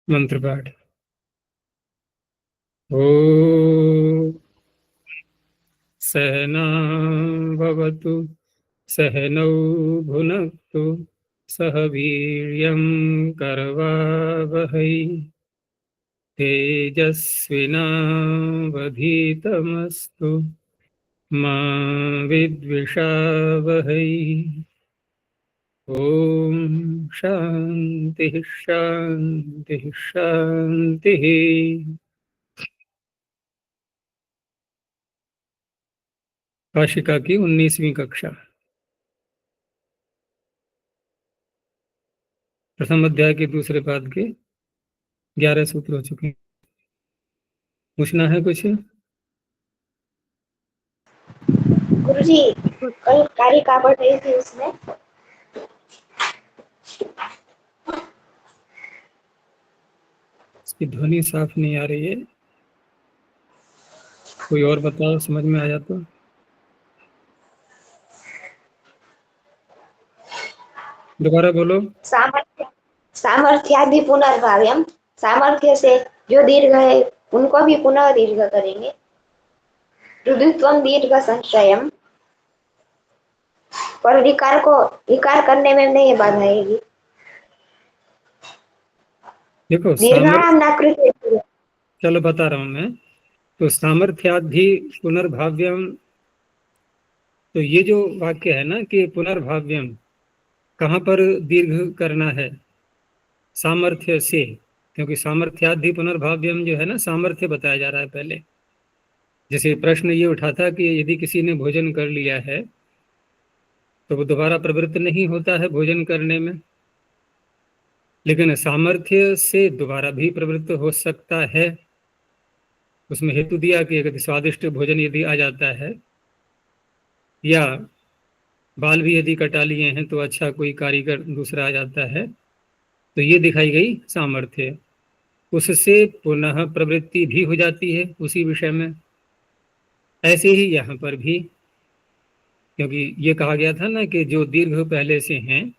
मंत्र पाठ। ओ सहना भवतु सहनौ भुनक्तु सह वीर्यं करवावहै तेजस्विनावधीतमस्तु मा विद्विषावहै। ओम शांति शांति शांति। काशिका की 19वीं कक्षा, प्रथम अध्याय के दूसरे पाद के 11 सूत्र हो चुके हैं। पूछना है कुछ? गुरुजी, कल कारिका पढ़ रही थी, उसमें इसकी ध्वनि साफ नहीं आ रही है, कोई और बताओ, समझ में आया तो। दोबारा बोलो। सामर्थ्य सामर्थ्यादि पुनर्भाव्यम, सामर्थ्य से जो दीर्घ है उनको भी पुनः दीर्घ करेंगे। रुद्रत्वम दीर्घ संशयम, पर विकार करने में नहीं बाधा आएगी। देखो दीर्घाणाम नाकृत्य। चलो बता रहा हूं मैं। तो सामर्थ्यादि पुनर्भाव्यम, तो ये जो वाक्य है ना कि पुनर्भाव्यम, कहाँ पर दीर्घ करना है? सामर्थ्य से, क्योंकि सामर्थ्यादि पुनर्भाव्यम जो है ना, सामर्थ्य बताया जा रहा है पहले। जैसे प्रश्न ये उठा था कि यदि किसी ने भोजन कर लिया है तो वो दोबारा प्रवृत्त नहीं होता है भोजन करने में, लेकिन सामर्थ्य से दोबारा भी प्रवृत्त हो सकता है। उसमें हेतु दिया कि अगर स्वादिष्ट भोजन यदि आ जाता है, या बाल भी यदि कटा लिए हैं तो अच्छा कोई कारीगर दूसरा आ जाता है, तो ये दिखाई गई सामर्थ्य। उससे पुनः प्रवृत्ति भी हो जाती है उसी विषय में। ऐसे ही यहाँ पर भी, क्योंकि ये कहा गया था ना कि जो दीर्घ पहले से हैं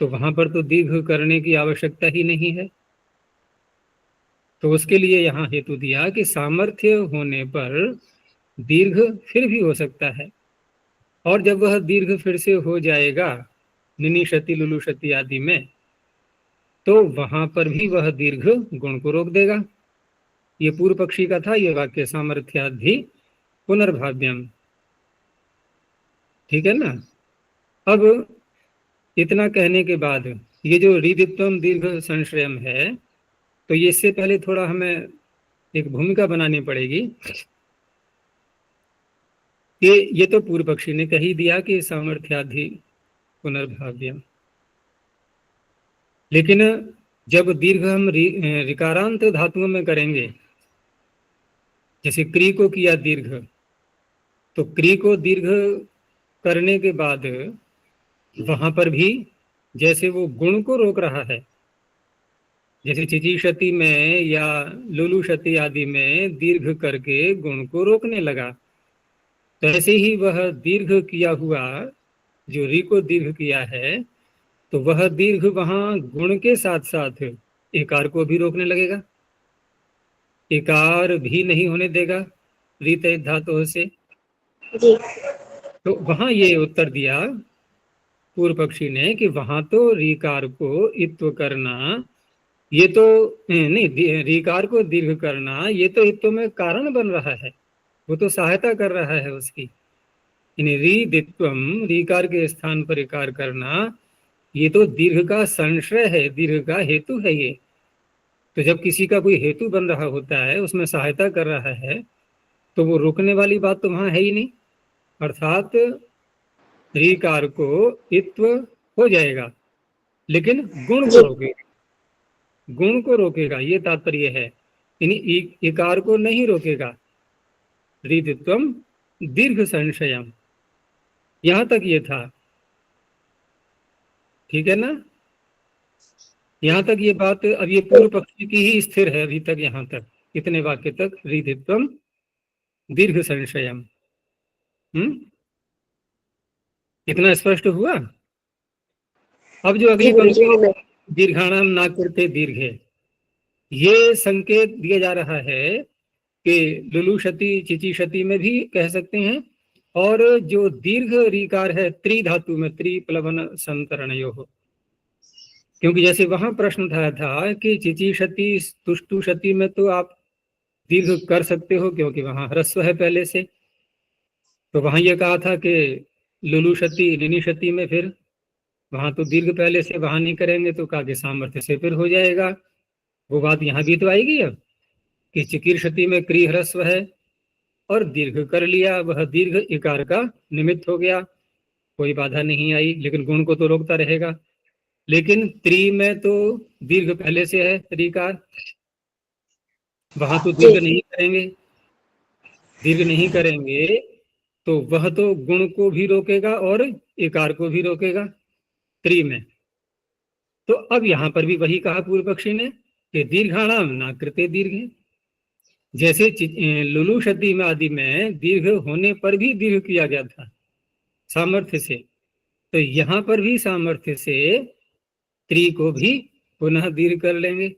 तो वहां पर तो दीर्घ करने की आवश्यकता ही नहीं है। तो उसके लिए यहाँ हेतु दिया कि सामर्थ्य होने पर दीर्घ फिर भी हो सकता है, और जब वह दीर्घ फिर से हो जाएगा निनिशति लुलुशति आदि में, तो वहां पर भी वह दीर्घ गुण को रोक देगा। ये पूर्व पक्षी का था ये वाक्य, सामर्थ्यादि पुनर्भाव्यम। ठीक है ना। अब इतना कहने के बाद ये जो रिदित्वम दीर्घ संश्रयम है, तो ये इससे पहले थोड़ा हमें एक भूमिका बनानी पड़ेगी कि ये तो पूर्व पक्षी ने कही दिया कि सामर्थ्यादि पुनर्भाव्यम, लेकिन जब दीर्घ हम ऋकारांत धातुओं में करेंगे, जैसे क्री को किया दीर्घ, तो क्री को दीर्घ करने के बाद वहां पर भी जैसे वो गुण को रोक रहा है, जैसे चिचिशति में या लुलुशति आदि में दीर्घ करके गुण को रोकने लगा, तो ऐसे ही वह दीर्घ किया हुआ जो री को दीर्घ किया है, तो वह दीर्घ वहां गुण के साथ साथ एकार को भी रोकने लगेगा, एकार भी नहीं होने देगा रीत धातु से। जी। तो वहां ये उत्तर दिया पूर्व पक्षी ने कि वहां तो रीकार को इत्व करना, ये तो नहीं, रीकार को दीर्घ करना ये तो इत्व में कारण बन रहा है, वो तो सहायता कर रहा है उसकी। री दित्वम, रीकार के स्थान पर इकार करना, ये तो दीर्घ का संश्रय है, दीर्घ का हेतु है ये। तो जब किसी का कोई हेतु बन रहा होता है, उसमें सहायता कर रहा है, तो वो रोकने वाली बात तो वहां है ही नहीं। अर्थात रीकार को इत्व हो जाएगा, लेकिन गुण को जी। रोकेगा, गुण को रोकेगा, ये तात्पर्य है। यानी इकार को नहीं रोकेगा। रीतित्वम दीर्घ संशयम, यहां तक ये था। ठीक है ना। यहां तक ये बात, अब ये पूर्व पक्षी की ही स्थिर है अभी तक, यहां तक इतने वाक्य तक रीतित्वम दीर्घ संशयम। इतना स्पष्ट हुआ। अब जो जी अगली गुरुजी, पंक्ति हो गए। दीर्घाणाम ना करते दीर्घे, ये संकेत दिया जा रहा है कि लुलुशति चिचिशति में भी कह सकते हैं, और जो दीर्घ रीकार है त्रि धातु में त्रिप्लवन संतरणयोः, क्योंकि जैसे वहां प्रश्न उठाया था कि चिचिशति तुष्टुशति में तो आप दीर्घ कर सकते हो क्योंकि वहां ह्रस्व है पहले से, तो वहां ये कहा था कि लुलुशति निनिशति में फिर वहां तो दीर्घ पहले से, वहां नहीं करेंगे तो कहा कि सामर्थ्य से फिर हो जाएगा। वो बात यहाँ भी तो आएगी अब कि चिकीर्षति में क्री ह्रस्व है और दीर्घ कर लिया, वह दीर्घ इकार का निमित्त हो गया, कोई बाधा नहीं आई, लेकिन गुण को तो रोकता रहेगा। लेकिन त्रि में तो दीर्घ पहले से है त्रिकार, वहां तो दीर्घ नहीं करेंगे, दीर्घ नहीं करेंगे तो वह तो गुण को भी रोकेगा और इकार को भी रोकेगा त्रि में। तो अब यहां पर भी वही कहा पूर्व पक्षी ने कि दीर्घाणाम ना कृते दीर्घ, जैसे लुलुशति में आदि में दीर्घ होने पर भी दीर्घ किया गया था सामर्थ्य से, तो यहां पर भी सामर्थ्य से त्रि को भी पुनः दीर्घ कर लेंगे।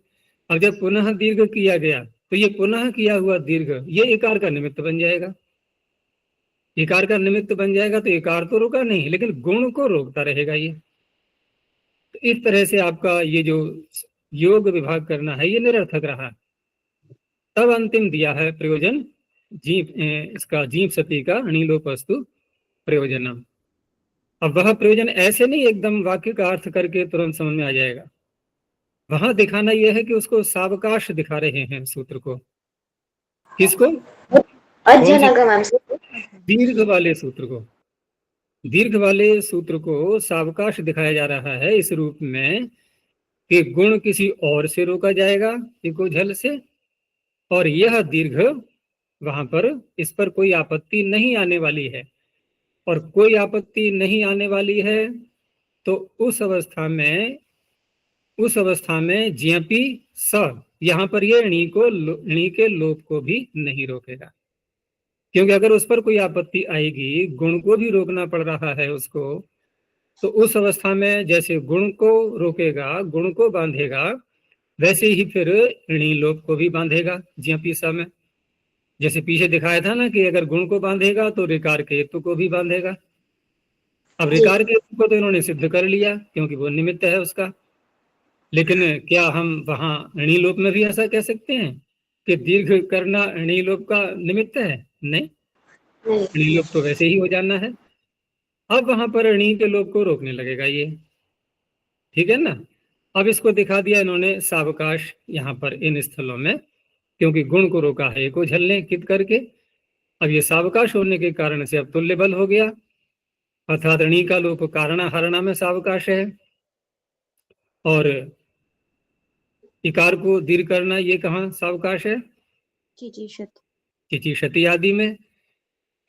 अब जब पुनः दीर्घ किया गया तो ये पुनः किया हुआ दीर्घ ये इकार का निमित्त बन जाएगा, इकार का निमित्त बन जाएगा तो इकार तो रोका नहीं लेकिन गुण को रोकता रहेगा ये। तो इस तरह से आपका ये जो योग विभाग करना है ये निरर्थक रहा। तब अंतिम दिया है प्रयोजन जीव, इसका जीव सती का अणिलोपस्तु प्रयोजनम। अब वह प्रयोजन ऐसे नहीं एकदम वाक्य का अर्थ करके तुरंत समझ में आ जाएगा, वहां दिखाना यह है कि उसको सावकाश दिखा रहे हैं सूत्र को। किसको? अज्जनगमं सूत्र, दीर्घ वाले सूत्र को, दीर्घ वाले सूत्र को सावकाश दिखाया जा रहा है इस रूप में कि गुण किसी और से रोका जाएगा इको झल से, और यह दीर्घ वहां पर इस पर कोई आपत्ति नहीं आने वाली है, और कोई आपत्ति नहीं आने वाली है तो उस अवस्था में ज्ञपी स यहां पर ये णी के लोप को भी नहीं रोकेगा, क्योंकि अगर उस पर कोई आपत्ति आएगी, गुण को भी रोकना पड़ रहा है उसको, तो उस अवस्था में जैसे गुण को रोकेगा, गुण को बांधेगा, वैसे ही फिर ऋणी लोप को भी बांधेगा ज्ञपी स में। जैसे पीछे दिखाया था ना कि अगर गुण को बांधेगा तो ऋकार के हेतु को भी बांधेगा। अब ऋकार के हेतु को तो इन्होंने सिद्ध कर लिया क्योंकि वो निमित्त है उसका, लेकिन क्या हम वहां ऋणी लोप में भी ऐसा कह सकते हैं कि दीर्घ करना ऋणी लोप का निमित्त है? नहीं, ऋणी लोप तो वैसे ही हो जाना है। अब वहां पर ऋणी के लोप को रोकने लगेगा ये, ठीक है ना। अब इसको दिखा दिया इन्होंने सावकाश यहाँ पर इन स्थलों में, क्योंकि गुण को रोका है को झलने कित करके। अब ये सावकाश होने के कारण से अब तुल्य बल हो गया, अर्थात ऋणी का लोप कारणा हरणा में सावकाश है, और इकार को दीर्घ करना ये कहाँ सावकाश है? चिचिशति आदि में।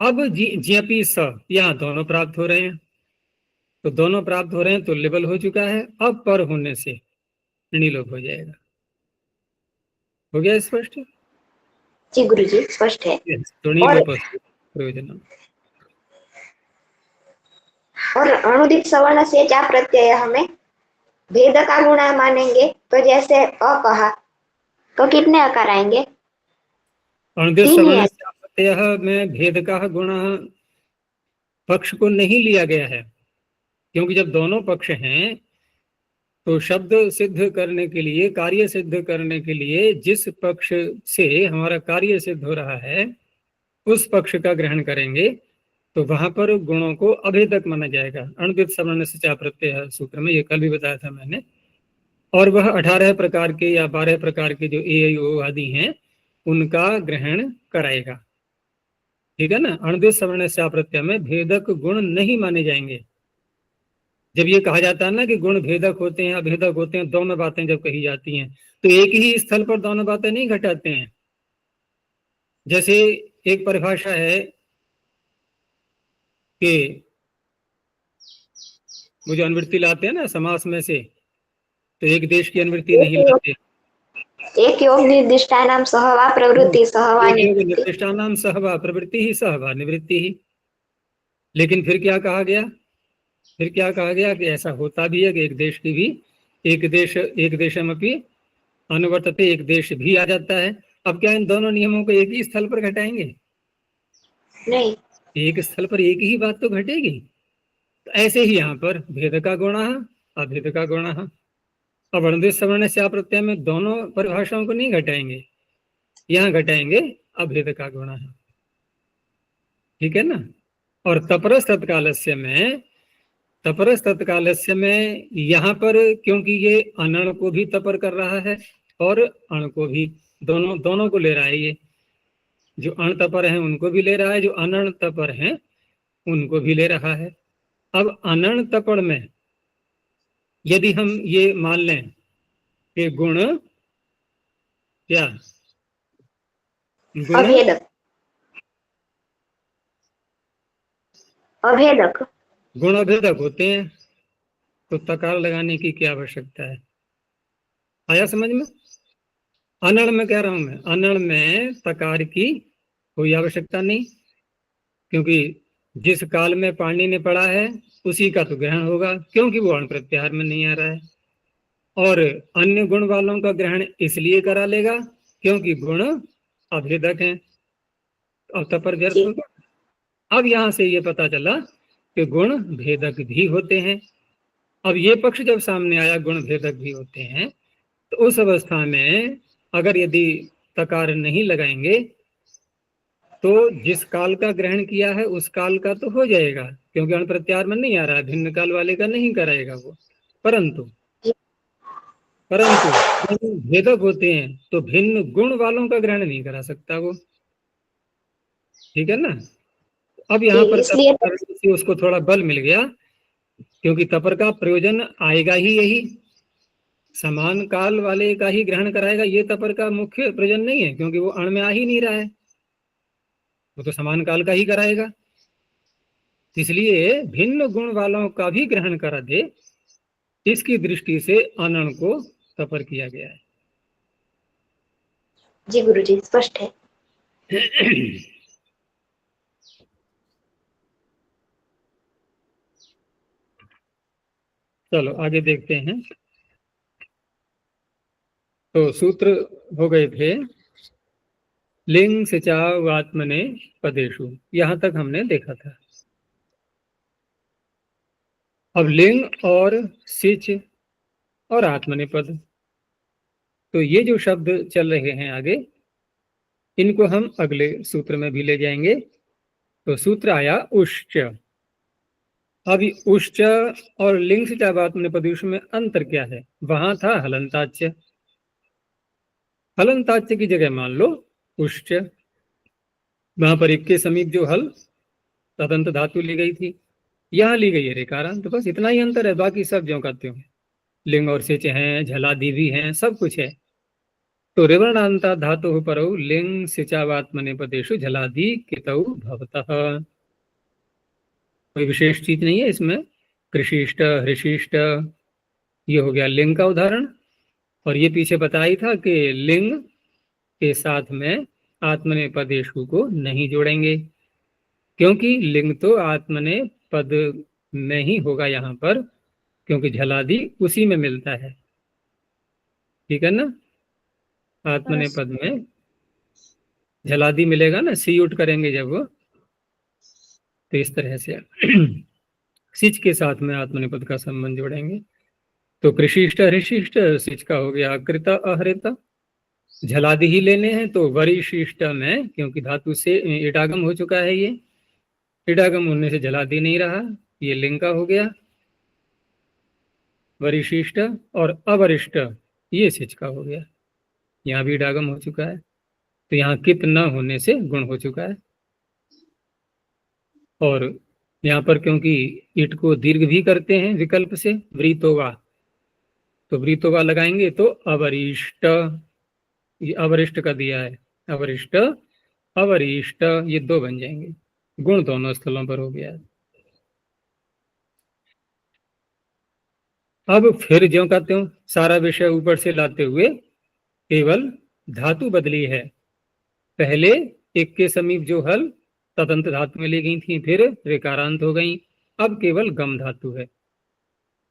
अब ज्ञपी स यहाँ दोनों प्राप्त हो रहे हैं, तो दोनों प्राप्त हो रहे हैं, तुल्य बल हो चुका है। अब पर होने से ऋणी लोप हो जाएगा। हो गया स्पष्ट? जी गुरुजी स्पष्ट है। प्रयोजन और अनुदित सवर्ण से क्या प्रत्यय हमें भेद का गुणा मानेंगे, तो जैसे अ कहा तो कितने अकार आएंगे? अनुदित सवर्ण से प्रत्यय में भेद का गुण पक्ष को नहीं लिया गया है, क्योंकि जब दोनों पक्ष हैं तो शब्द सिद्ध करने के लिए, कार्य सिद्ध करने के लिए जिस पक्ष से हमारा कार्य सिद्ध हो रहा है उस पक्ष का ग्रहण करेंगे, तो वहां पर गुणों को अभेदक माना जाएगा। अनुदित सवर्ण से चा प्रत्यय सूत्र में, ये कल भी बताया था मैंने, और वह 18 प्रकार के या 12 प्रकार के जो ए ओ आदि हैं उनका ग्रहण कराएगा, ठीक है ना। अनुदित सवर्ण से प्रत्यय में भेदक गुण नहीं माने जाएंगे। जब ये कहा जाता है ना कि गुण भेदक होते हैं अभेदक होते हैं, दोनों बातें जब कही जाती हैं तो एक ही स्थल पर दोनों बातें नहीं घटाते हैं। जैसे एक परिभाषा है कि वो जो अनुवृत्ति लाते हैं ना समास में से, तो एक देश की अनुवृत्ति नहीं लाते, एक योग निर्दिष्टानाम सहवा प्रवृत्ति सहवा निर्दिष्टानाम सहवा प्रवृत्ति ही सहवा निवृत्ति ही। लेकिन फिर क्या कहा गया? कि ऐसा होता भी है कि एक देश की भी एक देशमपि अनुवर्तते एक देश भी आ जाता है। अब क्या इन दोनों नियमों को एक ही स्थल पर घटाएंगे? नहीं। एक स्थल पर एक ही बात तो घटेगी। तो ऐसे ही यहाँ पर भेद का गुण, अभेद का गुण। अब अणुदित सवर्ण से प्रत्यय में दोनों परिभाषाओं को नहीं घटाएंगे, यहाँ घटाएंगे अभेद का गुण। ठीक है ना। और तपरस तत्कालस्य में, तपरस तत्कालस्य में यहाँ पर क्योंकि ये अनण को भी तपर कर रहा है और अण को भी, दोनों दोनों को ले रहा है। ये जो अण तपर हैं उनको भी ले रहा है, जो अनण तपर हैं उनको भी ले रहा है। अब अनण तपर में यदि हम ये मान लें कि गुण क्या, गुण अभेदक। अभेदक। गुण अभेदक होते हैं, तो तकार लगाने की क्या आवश्यकता है? आया समझ में? अनड़ में कह रहा हूं मैं, अनड़ में तकार की कोई आवश्यकता नहीं, क्योंकि जिस काल में पाणी ने पढ़ा है उसी का तो ग्रहण होगा, क्योंकि वो अण प्रत्याहार में नहीं आ रहा है। और अन्य गुण वालों का ग्रहण इसलिए करा लेगा क्योंकि गुण अभेदक हैं, और तपर व्यर्थ जी। होगा। अब यहां से ये पता चला कि गुण भेदक भी होते हैं। अब ये पक्ष जब सामने आया गुण भेदक भी होते हैं, तो उस अवस्था में अगर यदि तकार नहीं लगाएंगे तो जिस काल का ग्रहण किया है उस काल का तो हो जाएगा, क्योंकि अण प्रत्याहार में नहीं आ रहा है, भिन्न काल वाले का नहीं कराएगा वो। परंतु परंतु गुण भेदक होते हैं तो भिन्न गुण वालों का ग्रहण नहीं करा सकता वो। ठीक है ना। अब जी, यहाँ पर इसलिए तपर से उसको थोड़ा बल मिल गया, क्योंकि तपर का प्रयोजन आएगा ही यही, समान काल वाले का ही ग्रहण कराएगा। ये तपर का मुख्य प्रयोजन नहीं है, क्योंकि वो अण में आ ही नहीं रहा है, वो तो समान काल का ही कराएगा। इसलिए भिन्न गुण वालों का भी ग्रहण करा दे, इसकी दृष्टि से अनण को तपर किया गया है। जी गुरुजी, स्पष्ट है। चलो आगे देखते हैं। तो सूत्र हो गए थे लिंग सिचावात्मने पदेशु, यहां तक हमने देखा था। अब लिंग और सिच और आत्मनेपद, तो ये जो शब्द चल रहे हैं आगे, इनको हम अगले सूत्र में भी ले जाएंगे। तो सूत्र आया उश्च। अब उश्च और लिंग सिचावात्मनेपदेश में अंतर क्या है? वहां था हलंताच्य, हलंताच्य की जगह मान लो उश्च। वहां पर एक के समीप जो हल तदंत धातु ली गई थी, यहाँ ली गई है रेकारांत। तो बस इतना ही अंतर है, बाकी सब ज्यों का त्यों है। लिंग और सिच हैं, झलादि भी हैं, सब कुछ है। तो रेवर्णांता धातु परौ लिंग सिचावात्मनेपदेशु झलादि कितौ भवतः। कोई विशेष चीज नहीं है इसमें। कृषिष्ट, हृषिष्ट, ये हो गया लिंग का उदाहरण। और ये पीछे बताया ही था कि लिंग के साथ में आत्मनेपदेशु को नहीं जोड़ेंगे, क्योंकि लिंग तो आत्मने पद में ही होगा यहाँ पर, क्योंकि झलादि उसी में मिलता है। ठीक है ना। आत्मने पद में झलादि मिलेगा ना, सी उठ करेंगे जब वो, तो इस तरह से सिच के साथ में आत्मनिपद का संबंध जोड़ेंगे। तो कृषिष्ट हृषिष्ट, सिच का हो गया कृत अहृत। झलादि ही लेने हैं तो वरिशिष्ट में, क्योंकि धातु से इडागम हो चुका है, ये इडागम होने से झलादि नहीं रहा, ये लिंग का हो गया वरिशिष्ट। और अवरिष्ट ये सिच का हो गया, यहाँ भी इडागम हो चुका है, तो यहाँ कित न होने से गुण हो चुका है। और यहाँ पर क्योंकि ईट को दीर्घ भी करते हैं विकल्प से, वृतोवा, तो वृतोवा लगाएंगे तो अवरिष्ट, ये अवरिष्ट का दिया है, अवरिष्ट अवरिष्ट, ये दो बन जाएंगे, गुण दोनों स्थलों पर हो गया है। अब फिर ज्यों का त्यों सारा विषय ऊपर से लाते हुए केवल धातु बदली है। पहले एक के समीप जो हल तदंत धातु में ली गई थी, फिर रेकारांत हो गई। अब केवल गम धातु है,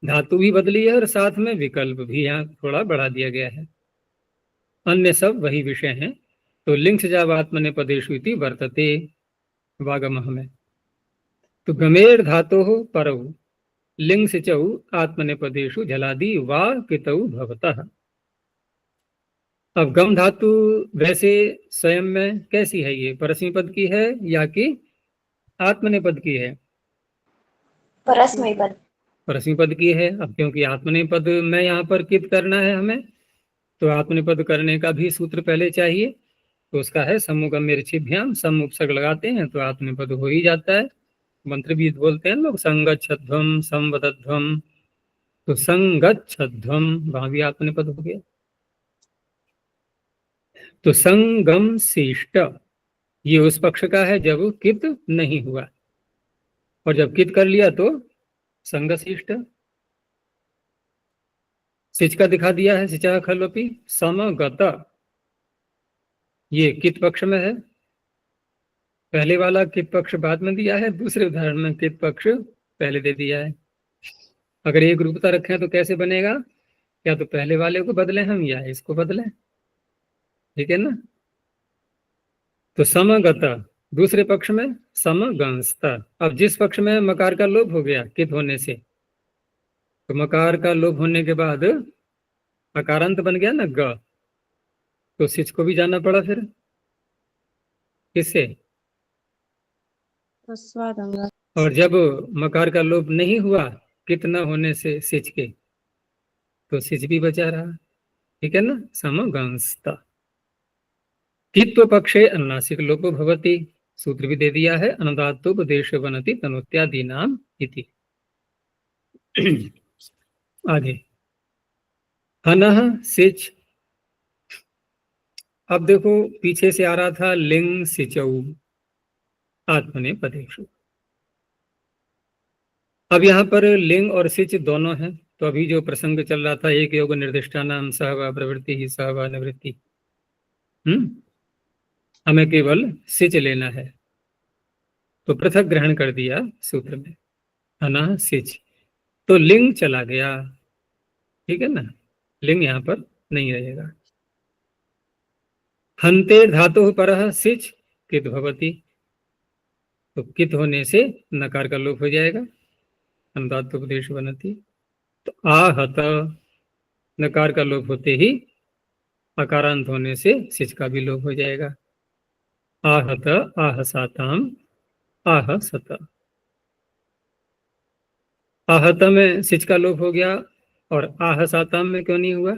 धातु भी बदली है और साथ में विकल्प भी यहाँ थोड़ा बढ़ा दिया गया है। अन्य सब वही विषय हैं। तो लिंग से जब आत्मनेपदेषु इति वर्तते वागमः में। तो गमेर धातो परौ लिंग से चौ आत्मनेपदेषु झलादि वा कितौ भवतः। अब गम धातु वैसे स्वयं में कैसी है, ये परस्मै पद की है या कि आत्मनेपद की है? परस्मैपद। परस्मै पद की है। अब क्योंकि आत्मनेपद में यहाँ पर कित करना है हमें, तो आत्मनेपद करने का भी सूत्र पहले चाहिए। तो उसका है समुगम्यर्चिभ्याम, सम उपसर्ग लगाते हैं तो आत्मनेपद हो ही जाता है। मंत्र भी बोलते हैं लोग, संगच्छध्वम संवदध्वम, तो संगच्छध्वम वहां भी आत्मनेपद हो गया। तो संगम शिष्ट ये उस पक्ष का है जब कित नहीं हुआ, और जब कित कर लिया तो संगशिष्ट। सिच का दिखा दिया है, सिचा खलोपी समगत, ये कित पक्ष में है। पहले वाला कित पक्ष बाद में दिया है, दूसरे उदाहरण में कित पक्ष पहले दे दिया है। अगर एक रूपता रखें तो कैसे बनेगा, या तो पहले वाले को बदलें हम या इसको बदलें, ठीक है ना। तो समगत दूसरे पक्ष में समगंस्त। अब जिस पक्ष में मकार का लोप हो गया कित होने से, तो मकार का लोप होने के बाद अकारांत बन गया ना ग, तो सिच को भी जाना पड़ा फिर किससे, और जब मकार का लोप नहीं हुआ कित न होने से सिच के, तो सिच भी बचा रहा, ठीक है ना। समगंस्त कित्व पक्षे अनुनासिक लोपो भवति, सूत्र भी दे दिया है, अनुदात्तोपदेश बनति तनोत्यादि नाम इति। आगे हनः सिच। अब देखो पीछे से आ रहा था लिंग सिचौ आत्मनेपदेषु, अब यहाँ पर लिंग और सिच दोनों हैं। तो अभी जो प्रसंग चल रहा था एक योग निर्दिष्टानाम सहवा प्रवृत्ति ही सहवा निवृत्ति, हमें केवल सिच लेना है, तो पृथक ग्रहण कर दिया सूत्र में हना सिच, तो लिंग चला गया, ठीक है ना, लिंग यहाँ पर नहीं रहेगा। हंते धातु परः सिच कित भवति, तो कित होने से नकार का लोप हो जाएगा, अनुदात्तोपदेश बनति। तो आहत नकार का लोप होते ही अकारांत होने से सिच का भी लोप हो जाएगा। आहत आहसाताम आहसत, आहत में सिच का लोप हो गया, और आहसाताम में क्यों नहीं हुआ?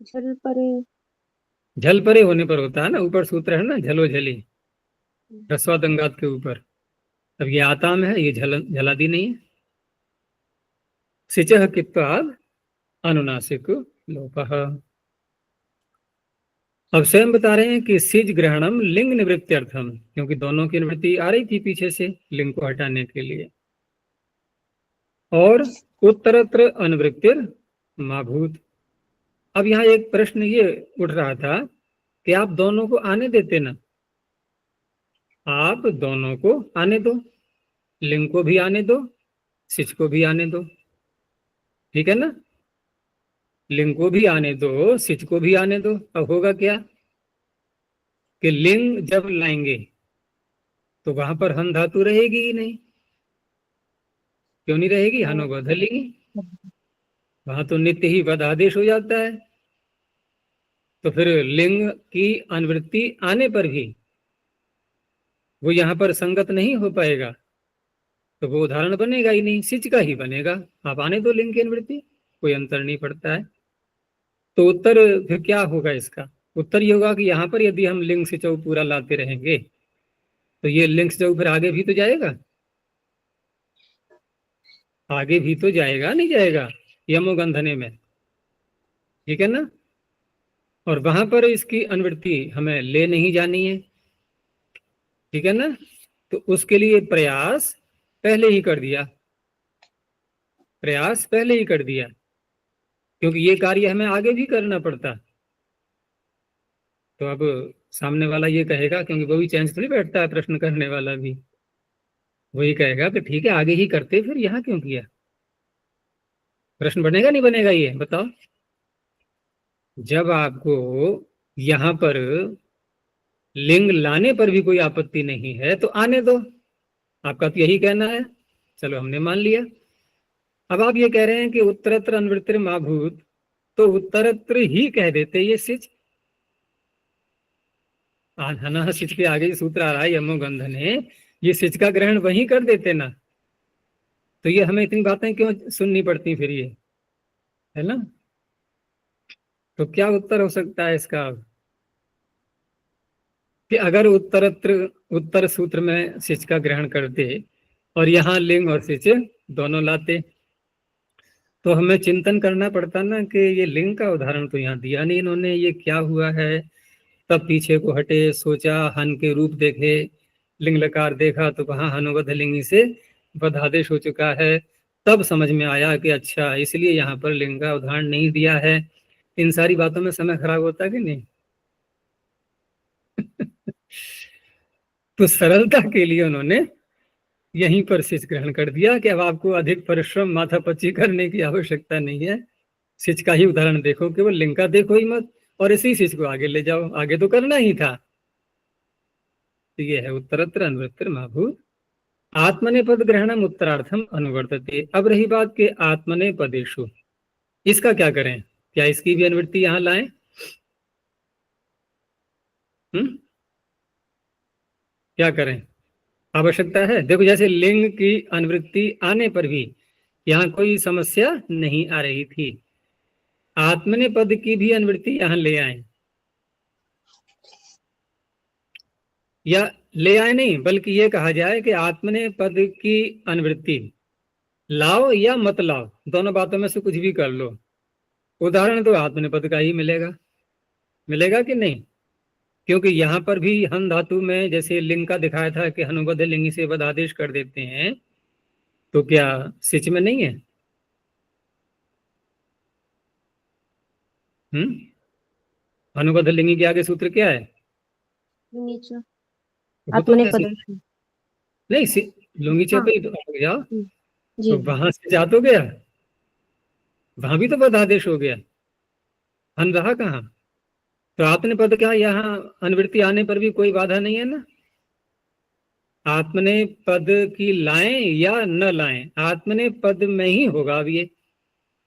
झल परे, झल परे होने पर होता है ना, ऊपर सूत्र है ना झलो झली, रस्वा दंगात के ऊपर। अब ये आताम है, ये झलादी नहीं है। सिचह कित्वाद अनुनासिक लोपः। अब स्वयं बता रहे हैं कि सिज ग्रहणम लिंग निवृत्त्यर्थम, क्योंकि दोनों की निवृत्ति आ रही थी पीछे से लिंग को हटाने के लिए, और उत्तरत्र अनुवृत्तिर माभूत। अब यहाँ एक प्रश्न ये उठ रहा था कि आप दोनों को आने देते ना, आप दोनों को आने दो, लिंग को भी आने दो, सिच को भी आने दो, ठीक है ना। लिंग को भी आने दो, सिच को भी आने दो। अब होगा क्या कि लिंग जब लाएंगे तो वहां पर हन धातु रहेगी ही नहीं, क्यों नहीं रहेगी, हनो बदलेगी, वहां तो नित्य ही वध आदेश हो जाता है। तो फिर लिंग की अनुवृत्ति आने पर भी वो यहाँ पर संगत नहीं हो पाएगा, तो वो उदाहरण बनेगा ही नहीं, सिच का ही बनेगा। आप आने दो लिंग की अनुवृत्ति, कोई अंतर नहीं पड़ता है। तो उत्तर फिर क्या होगा इसका, उत्तर ये होगा कि यहाँ पर यदि हम लिंग सिचौ पूरा लाते रहेंगे तो ये लिंग सिचौ फिर आगे भी तो जाएगा, आगे भी तो जाएगा, नहीं जाएगा यमोगंधने में, ठीक है ना। और वहां पर इसकी अनुवृत्ति हमें ले नहीं जानी है, ठीक है ना। तो उसके लिए प्रयास पहले ही कर दिया, प्रयास पहले ही कर दिया, क्योंकि ये कार्य हमें आगे भी करना पड़ता। तो अब सामने वाला ये कहेगा, क्योंकि वो भी चैन थोड़ी बैठता है, प्रश्न करने वाला भी वही कहेगा कि ठीक है आगे ही करते, फिर यहाँ क्यों किया, प्रश्न बनेगा नहीं बनेगा, ये बताओ। जब आपको यहां पर लिंग लाने पर भी कोई आपत्ति नहीं है तो आने दो, आपका तो यही कहना है, चलो हमने मान लिया। अब आप ये कह रहे हैं कि उत्तरत्र अनुवृत्तिर माभूत, तो उत्तरत्र ही कह देते ये सिच। आधाना सिच के आगे सूत्र आ रहा है यमो गंधने, ये सिच का ग्रहण वहीं कर देते ना, तो ये हमें इतनी बातें क्यों सुननी पड़ती फिर, ये है ना। तो क्या उत्तर हो सकता है इसका, कि अगर उत्तरत्र उत्तर सूत्र में सिच का ग्रहण करते और यहाँ लिंग और सिच दोनों लाते, तो हमें चिंतन करना पड़ता ना कि ये लिंग का उदाहरण तो यहाँ दिया नहीं इन्होंने, ये क्या हुआ है। तब पीछे को हटे, सोचा, हन के रूप देखे, लिंग लकार देखा तो कहाँ हनुवध लिंगी से बधादेश हो चुका है। तब समझ में आया कि अच्छा इसलिए यहाँ पर लिंग का उदाहरण नहीं दिया है। इन सारी बातों में समय खराब होता कि नहीं। तो सरलता के लिए उन्होंने यहीं पर सिच ग्रहण कर दिया कि अब आपको अधिक परिश्रम माथापच्ची करने की आवश्यकता नहीं है, सिच का ही उदाहरण देखो, केवल लिंग का देखो ही मत, और इसी सिच को आगे ले जाओ, आगे तो करना ही था। तो ये है उत्तरत्र अनुवृत्तिर माभूत आत्मनेपद ग्रहणम उत्तरार्थम अनुवर्तते। अब रही बात के आत्मनेपदेशु, इसका क्या करें, क्या इसकी भी अनुवृत्ति यहां लाएं? क्या करें, आवश्यकता है? देखो जैसे लिंग की अनुवृत्ति आने पर भी यहाँ कोई समस्या नहीं आ रही थी, आत्मनेपद की भी अनुवृत्ति यहाँ ले आए, या ले आए नहीं बल्कि ये कहा जाए कि आत्मनेपद की अनुवृत्ति लाओ या मत लाओ, दोनों बातों में से कुछ भी कर लो, उदाहरण तो आत्मनेपद का ही मिलेगा। मिलेगा कि नहीं? क्योंकि यहाँ पर भी हन धातु में जैसे लिंग का दिखाया था कि हनुबद्ध लिंगी से बद आदेश कर देते हैं, तो क्या सिच में नहीं है? हनुबद्ध लिंगी के आगे सूत्र क्या है? नीचे वो तो आत्मनेपदेशु। नहीं, लुंगी चे हाँ। पे ही तो आ गया, जी तो वहां से जा तो गया, वहां भी तो बद आदेश हो गया, हन रहा कहाँ? तो आपने पद क्या, यहाँ अनुवृत्ति आने पर भी कोई बाधा नहीं है ना। आत्मने पद की लाएं या न लाएं, आत्मने पद में ही होगा। अब ये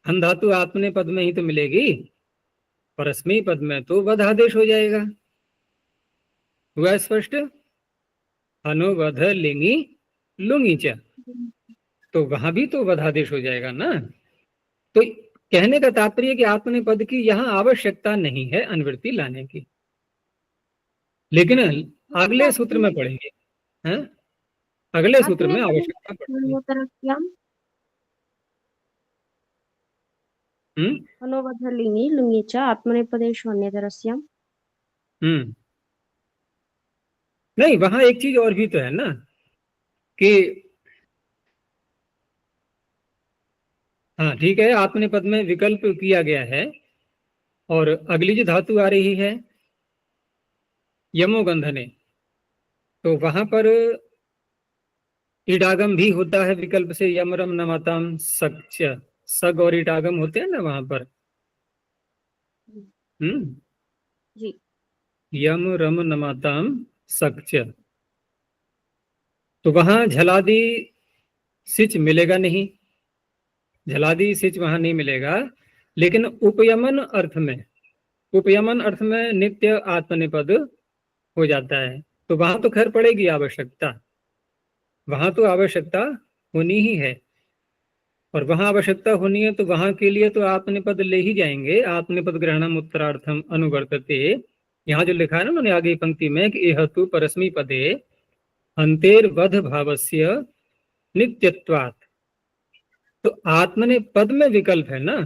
हन धातु आत्मने पद में ही तो मिलेगी, परस्मै पद में तो वध आदेश हो जाएगा। हुआ स्पष्ट? अनुवध लिंगी लुंगी च, तो वहां भी तो वध आदेश हो जाएगा ना। तो कहने का तात्पर्य कि आत्मने पद की यहाँ आवश्यकता नहीं है अनुवृत्ति लाने की, लेकिन अगले सूत्र में पढ़ेंगे, हैं? अगले सूत्र में आवश्यकता पड़ेगी। अनुवधलिंगी लुंगी च आत्मनेपदेशु अन्यतरस्याम्। नहीं, वहां एक चीज और भी तो है ना कि हाँ ठीक है, आत्मने पद में विकल्प किया गया है, और अगली जो धातु आ रही है यमोगंधने, तो वहां पर इडागम भी होता है विकल्प से, यम रम नमाताम सच, सग और इडागम होते हैं ना वहां पर। जी। यम रम नमाताम सक्च, तो वहां झलादि सिच मिलेगा नहीं, झलादि सिच वहां नहीं मिलेगा, लेकिन उपयमन अर्थ में, उपयमन अर्थ में नित्य आत्मनिपद हो जाता है, तो वहां तो खैर पड़ेगी आवश्यकता, वहां तो आवश्यकता होनी ही है, और वहां आवश्यकता होनी है तो वहां के लिए तो आत्मनिपद ले ही जाएंगे। आत्मनिपद ग्रहणम उत्तरार्थम अनुवर्तते, यहाँ जो लिखा है ना उन्होंने आगे पंक्ति में कि एहतु परस्मै पदे अंतेर वध भावस्य नित्यत्वात्, तो आत्मने पद में विकल्प है ना,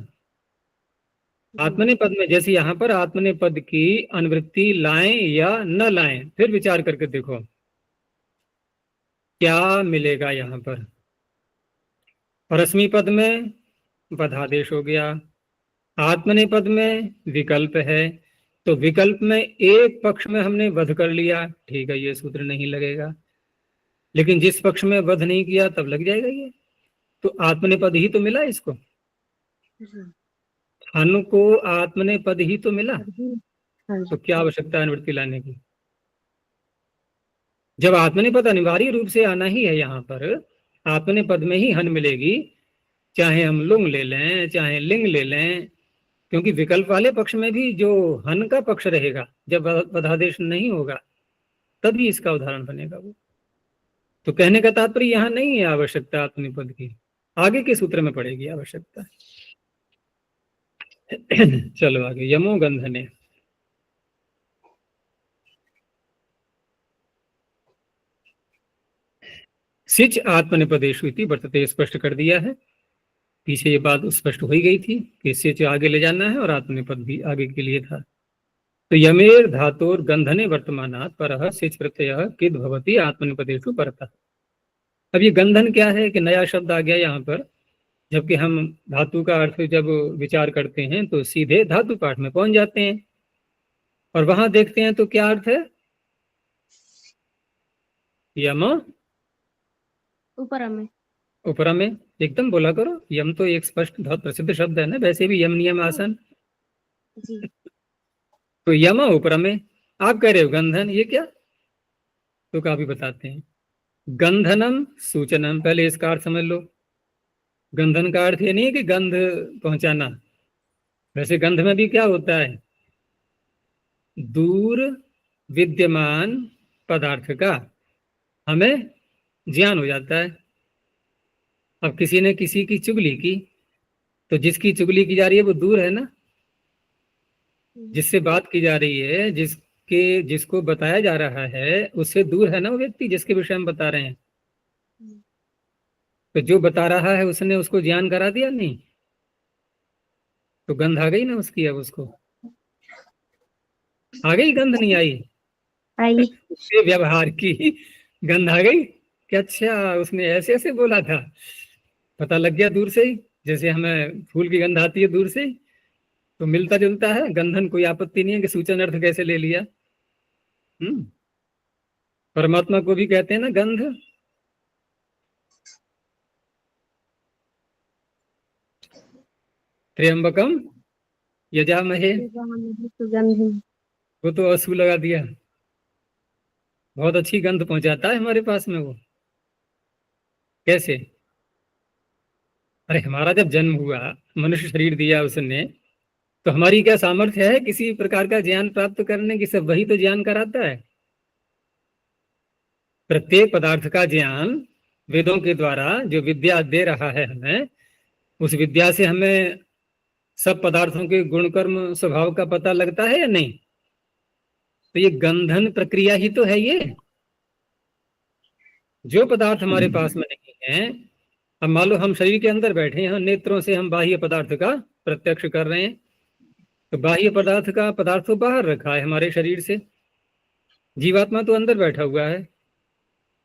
आत्मने पद में, जैसे यहाँ पर आत्मने पद की अनुवृत्ति लाएं या न लाएं, फिर विचार करके देखो क्या मिलेगा। यहाँ पर परस्मै पद में वधादेश हो गया, आत्मने पद में विकल्प है, तो विकल्प में एक पक्ष में हमने वध कर लिया, ठीक है ये सूत्र नहीं लगेगा, लेकिन जिस पक्ष में वध नहीं किया तब लग जाएगा ये, तो आत्मने पद ही तो मिला इसको। जी। हन को आत्मनेपद ही तो मिला, हाँ तो जी। क्या आवश्यकता है निवृत्ति लाने की? जब आत्मनेपद अनिवार्य रूप से आना ही है, यहाँ पर आत्मनेपद में ही हन मिलेगी, चाहे हम लुंग ले लें चाहे लिंग ले लें, क्योंकि विकल्प वाले पक्ष में भी जो हन का पक्ष रहेगा, जब पदादेश नहीं होगा तभी इसका उदाहरण बनेगा वो। तो कहने का तात्पर्य यहाँ नहीं है आवश्यकता आत्मनेपद की, आगे के सूत्र में पड़ेगी आवश्यकता। चलो आगे, यमो गंधने। सिच आत्मनिपदेशु इति वर्तते, स्पष्ट कर दिया है। पीछे ये बात स्पष्ट हो ही गई थी कि सिच आगे ले जाना है और आत्मनिपद भी आगे के लिए था। तो यमेर धातोर गंधने वर्तमानात् परः सिच प्रत्ययः किद भवति आत्मनिपदेशु परतः। अब ये गंधन क्या है कि नया शब्द आ गया यहाँ पर, जबकि हम धातु का अर्थ जब विचार करते हैं तो सीधे धातु पाठ में पहुंच जाते हैं, और वहां देखते हैं तो क्या अर्थ है? यम ऊपर में। उपरा में, एकदम बोला करो। यम तो एक स्पष्ट बहुत प्रसिद्ध शब्द है ना, वैसे भी यम नियम आसन। जी। तो यम उपरा में, आप कह रहे हो गंधन, ये क्या? तो काफी बताते हैं। गंधनम सूचनम, पहले इसका अर्थ समझ लो। गंधन का अर्थ ये नहीं है कि गंध पहुंचाना, वैसे गंध में भी क्या होता है? दूर विद्यमान पदार्थ का हमें ज्ञान हो जाता है। अब किसी ने किसी की चुगली की, तो जिसकी चुगली की जा रही है वो दूर है ना, जिससे बात की जा रही है, जिसको बताया जा रहा है उससे दूर है ना वो व्यक्ति जिसके विषय में बता रहे हैं। तो जो बता रहा है उसने उसको ज्ञान करा दिया नहीं, तो गंध आ गई ना उसकी। अब उसको आ गई, गंध नहीं आई? आई। उसके व्यवहार की गंध आ गई कि अच्छा उसने ऐसे ऐसे बोला था, पता लग गया दूर से ही। जैसे हमें फूल की गंध आती है दूर से, तो मिलता जुलता है गंधन, कोई आपत्ति नहीं है कि सूचन अर्थ कैसे ले लिया। परमात्मा को भी कहते हैं ना गंध। त्र्यंबकम यजामहे, सुगंधि। वो तो असू लगा दिया, बहुत अच्छी गंध पहुंचाता है हमारे पास में वो। कैसे? अरे हमारा जब जन्म हुआ, मनुष्य शरीर दिया उसने, तो हमारी क्या सामर्थ्य है किसी प्रकार का ज्ञान प्राप्त करने की? सब वही तो ज्ञान कराता है। प्रत्येक पदार्थ का ज्ञान वेदों के द्वारा जो विद्या दे रहा है हमें, उस विद्या से हमें सब पदार्थों के गुण कर्म स्वभाव का पता लगता है या नहीं? तो ये गंधन प्रक्रिया ही तो है ये। जो पदार्थ हमारे पास में नहीं है, अब मान लो हम शरीर के अंदर बैठे हैं, नेत्रों से हम बाह्य पदार्थ का प्रत्यक्ष कर रहे हैं, तो बाह्य पदार्थ का पदार्थ तो बाहर रखा है हमारे शरीर से, जीवात्मा तो अंदर बैठा हुआ है।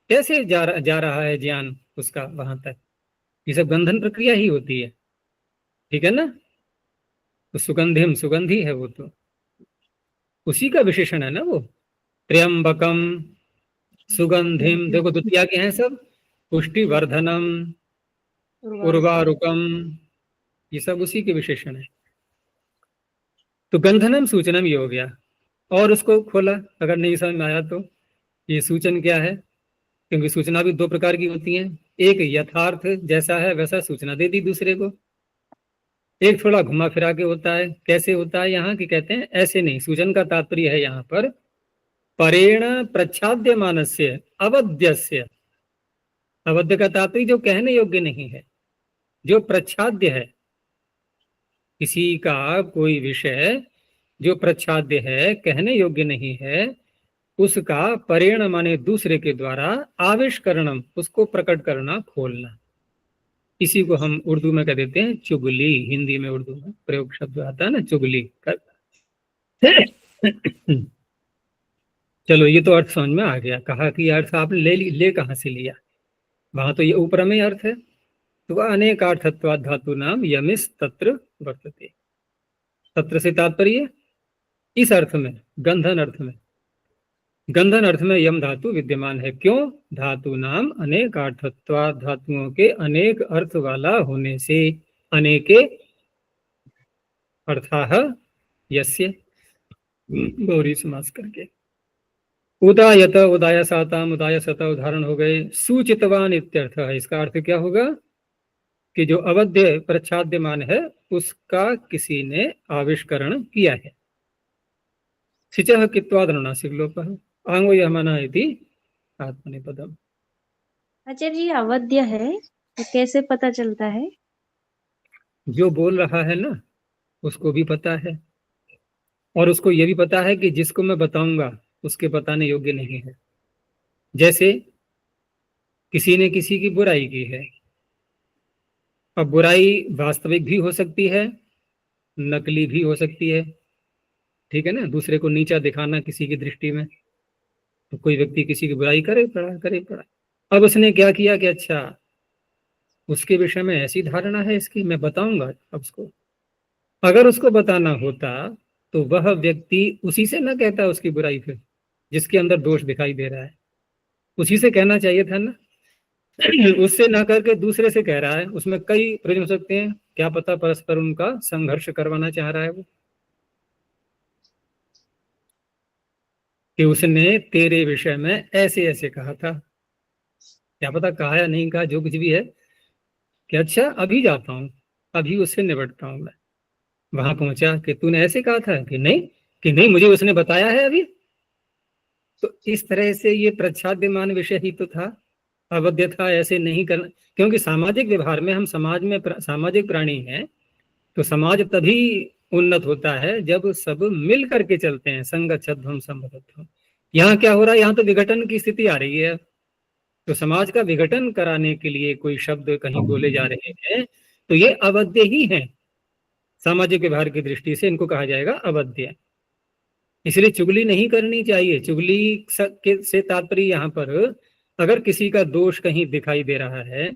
कैसे जा रहा है ज्ञान उसका वहां तक? ये सब गंधन प्रक्रिया ही होती है, ठीक है ना? तो सुगंधिम, सुगंधी है वो, तो उसी का विशेषण है ना वो। त्र्यंबकम सुगंधिम, देखो द्वितीया के हैं सब, पुष्टिवर्धनम, उर्वारुकम, ये सब उसी के विशेषण है। तो गंधनम सूचनम ये हो गया। और उसको खोला, अगर नहीं समझ में आया तो ये सूचन क्या है, क्योंकि सूचना भी दो प्रकार की होती है। एक यथार्थ जैसा है वैसा सूचना दे दी दूसरे को, एक थोड़ा घुमा फिरा के होता है। कैसे होता है यहाँ की कहते हैं ऐसे नहीं। सूचन का तात्पर्य है यहाँ पर परेण प्रच्छाद्य मानस्य अवध्यस्य। अवध्य का तात्पर्य जो कहने योग्य नहीं है, जो प्रच्छाद्य है, किसी का कोई विषय जो प्रच्छाद्य है, कहने योग्य नहीं है, उसका परेण माने दूसरे के द्वारा आविष्करणम, उसको प्रकट करना, खोलना। इसी को हम उर्दू में कह देते हैं चुगली। हिंदी में उर्दू में प्रयोग शब्द आता है ना चुगली करना। चलो ये तो अर्थ समझ में आ गया। कहा कि अर्थ आपने ले कहां से लिया? वहां तो ये ऊपर में अर्थ है। तो अनेक अर्थत्वाद धातु नाम यमिस तत्र वर्तते। तत्र से तात्पर्य इस अर्थ में, गंधन अर्थ में। गंधन अर्थ में यम धातु विद्यमान है। क्यों? धातु नाम अनेक अर्थत्वाद, धातुओं के अनेक अर्थ वाला होने से। अनेके अर्थाह यस्य, गौरी समास करके। उदायत, उदायसाताम, उदायसत उदाहरण हो गए। सूचितवान इत्यर्थ है, इसका अर्थ क्या होगा कि जो अवध्य प्रच्छाद्यमान है उसका किसी ने आविष्करण किया है। सिचः कित्वादनुनासिक लोपः आंगो यह मना इति आत्मनेपदम। आचार्य जी अवध्य है तो कैसे पता चलता है? जो बोल रहा है ना उसको भी पता है, और उसको ये भी पता है कि जिसको मैं बताऊंगा उसके बताने योग्य नहीं है। जैसे किसी ने किसी की बुराई की है, अब बुराई वास्तविक भी हो सकती है, नकली भी हो सकती है, ठीक है ना। दूसरे को नीचा दिखाना किसी की दृष्टि में, तो कोई व्यक्ति किसी की बुराई करे पड़ा। अब उसने क्या किया कि अच्छा उसके विषय में ऐसी धारणा है इसकी, मैं बताऊंगा अब उसको। अगर उसको बताना होता तो वह व्यक्ति उसी से ना कहता उसकी बुराई, फिर जिसके अंदर दोष दिखाई दे रहा है उसी से कहना चाहिए था ना। उससे ना करके दूसरे से कह रहा है, उसमें कई प्रश्न हो सकते हैं, क्या पता परस्पर उनका संघर्ष करवाना चाह रहा है वो, कि उसने तेरे विषय में ऐसे ऐसे कहा था। क्या पता कहा या नहीं कहा, जो कुछ भी है, कि अच्छा अभी जाता हूँ, अभी उससे निपटता हूँ मैं। वहां पहुंचा कि तूने ऐसे कहा था, कि नहीं मुझे उसने बताया है अभी। तो इस तरह से ये प्रच्छाद्यमान विषय ही तो था, अवध्य था, ऐसे नहीं करना। क्योंकि सामाजिक व्यवहार में हम समाज में सामाजिक प्राणी हैं, तो समाज तभी उन्नत होता है जब सब मिल करके चलते हैं, संगच्छध्वम संबद्धत्वम। यहाँ क्या हो रहा है, यहाँ तो विघटन की स्थिति आ रही है। तो समाज का विघटन कराने के लिए कोई शब्द कहीं बोले जा रहे हैं तो ये अवध्य ही है। सामाजिक व्यवहार की दृष्टि से इनको कहा जाएगा अवध्य। इसलिए चुगली नहीं करनी चाहिए। चुगली से तात्पर्य यहाँ पर, अगर किसी का दोष कहीं दिखाई दे रहा है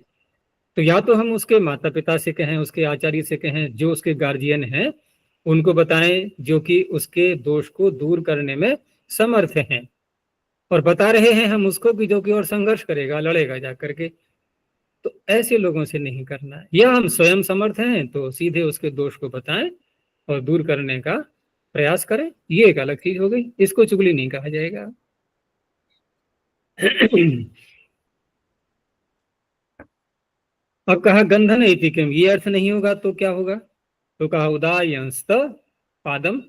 तो या तो हम उसके माता पिता से कहें, उसके आचार्य से कहें, जो उसके गार्जियन हैं उनको बताएं, जो कि उसके दोष को दूर करने में समर्थ हैं, और बता रहे हैं हम उसको कि जो कि और संघर्ष करेगा, लड़ेगा जा करके। तो ऐसे लोगों से नहीं करना है। या हम स्वयं समर्थ हैं तो सीधे उसके दोष को बताएं और दूर करने का प्रयास करें, ये एक अलग चीज हो गई, इसको चुगली नहीं कहा जाएगा। अब कहा गंधन ऐतिक्यम, ये अर्थ नहीं होगा तो क्या होगा, तो कहा उदायंस्त पादम।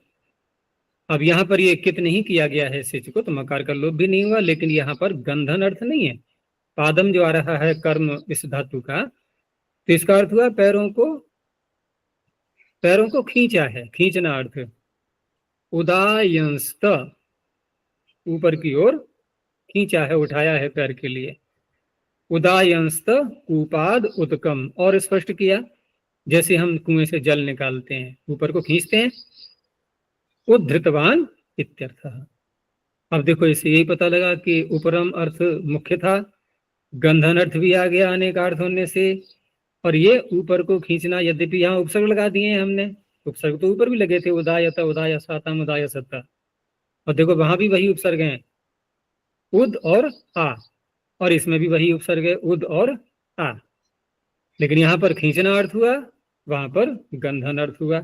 अब यहाँ पर ये कित नहीं किया गया है सिच को, तो मकार का लोप भी नहीं हुआ, लेकिन यहाँ पर गंधन अर्थ नहीं है। पादम जो आ रहा है कर्म इस धातु का, तो इसका अर्थ हुआ पैरों को खींचा है, खींचना अर्थ। उदायंस्त ऊपर की ओर खींचा है, उठाया है पैर के लिए। उदायंस्त कूपाद उत्कम, और स्पष्ट किया जैसे हम कुएं से जल निकालते हैं, ऊपर को खींचते हैं। उद्धृतवान इत्यर्थ। अब देखो इससे यही पता लगा कि उपरम अर्थ मुख्य था, गंधन अर्थ भी आ गया अनेक अर्थ होने से, और ये ऊपर को खींचना, यद्यपि यहाँ उपसर्ग लगा दिए हैं हमने, उपसर्ग तो ऊपर भी लगे थे, उदायत उदायसातम उदायसत्ता, और देखो वहां भी वही उपसर्ग हैं, उद और आ, और इसमें भी वही उपसर्ग है, उद और आ। लेकिन यहाँ पर खींचना अर्थ हुआ, वहां पर गंधन अर्थ हुआ।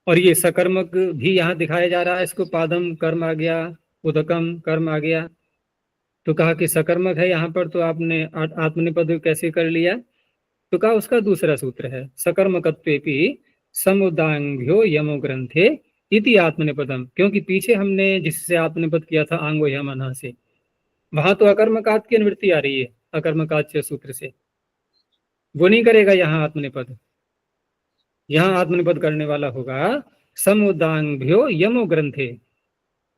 और ये सकर्मक भी यहाँ दिखाया जा रहा है, इसको पादम कर्म आ गया, उदकम कर्म आ गया, तो कहा कि सकर्मक है यहाँ पर, तो आपने आत्मनिपद कैसे कर लिया, तो कहा उसका दूसरा सूत्र है, सकर्मकत्वेपि समुदांग्यो यमो ग्रंथे इति आत्मनिपदम। क्योंकि पीछे हमने जिससे आत्मनिपद किया था आंगो यमना से, वहां तो अकर्मकात की अनुवृत्ति आ रही है, अकर्मकात सूत्र से, वो नहीं करेगा यहाँ आत्मनिपद। यहाँ आत्मनिपद करने वाला होगा समुदांग्यो यमो ग्रंथे।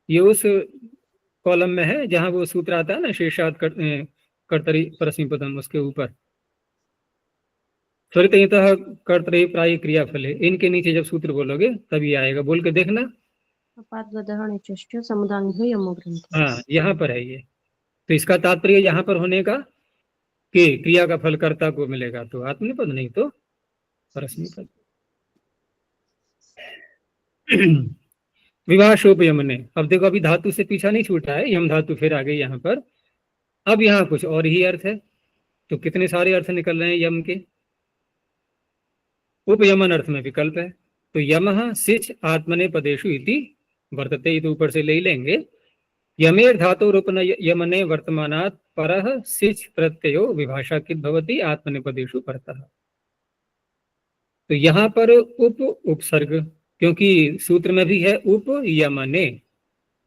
ये उस कॉलम में है जहां वो सूत्र आता है ना, शेषाद कर्तरी परस्मीपदम, उसके ऊपर त्वरितः कर्तरी प्राय क्रियाफल है, इनके नीचे जब सूत्र बोलोगे तभी आएगा, बोल के देखना। समुदांग्यो यमो ग्रंथे। हाँ यहाँ पर है ये, तो इसका तात्पर्य यहाँ पर होने का कि क्रिया का फल कर्ता को मिलेगा, तो आत्मनिपद नहीं तो परस्मीपद। विवाह शोभ यमने, अब देखो अभी धातु से पीछा नहीं छूटा है, यम धातु फिर आ गई यहाँ पर। अब यहाँ कुछ और ही अर्थ है, तो कितने सारे अर्थ निकल रहे हैं यम के। उपयमन अर्थ में विकल्प है। तो यमः सिच आत्मने पदेषु इति वर्तते, ये तो ऊपर से ले ही लेंगे। यमेर धातु रूपन यमने वर्तमानात् परः सिच प्रत्ययो विभाषा कित भवति आत्मनेपदेषु परतः। तो यहाँ पर उप उपसर्ग, क्योंकि सूत्र में भी है उप यमने,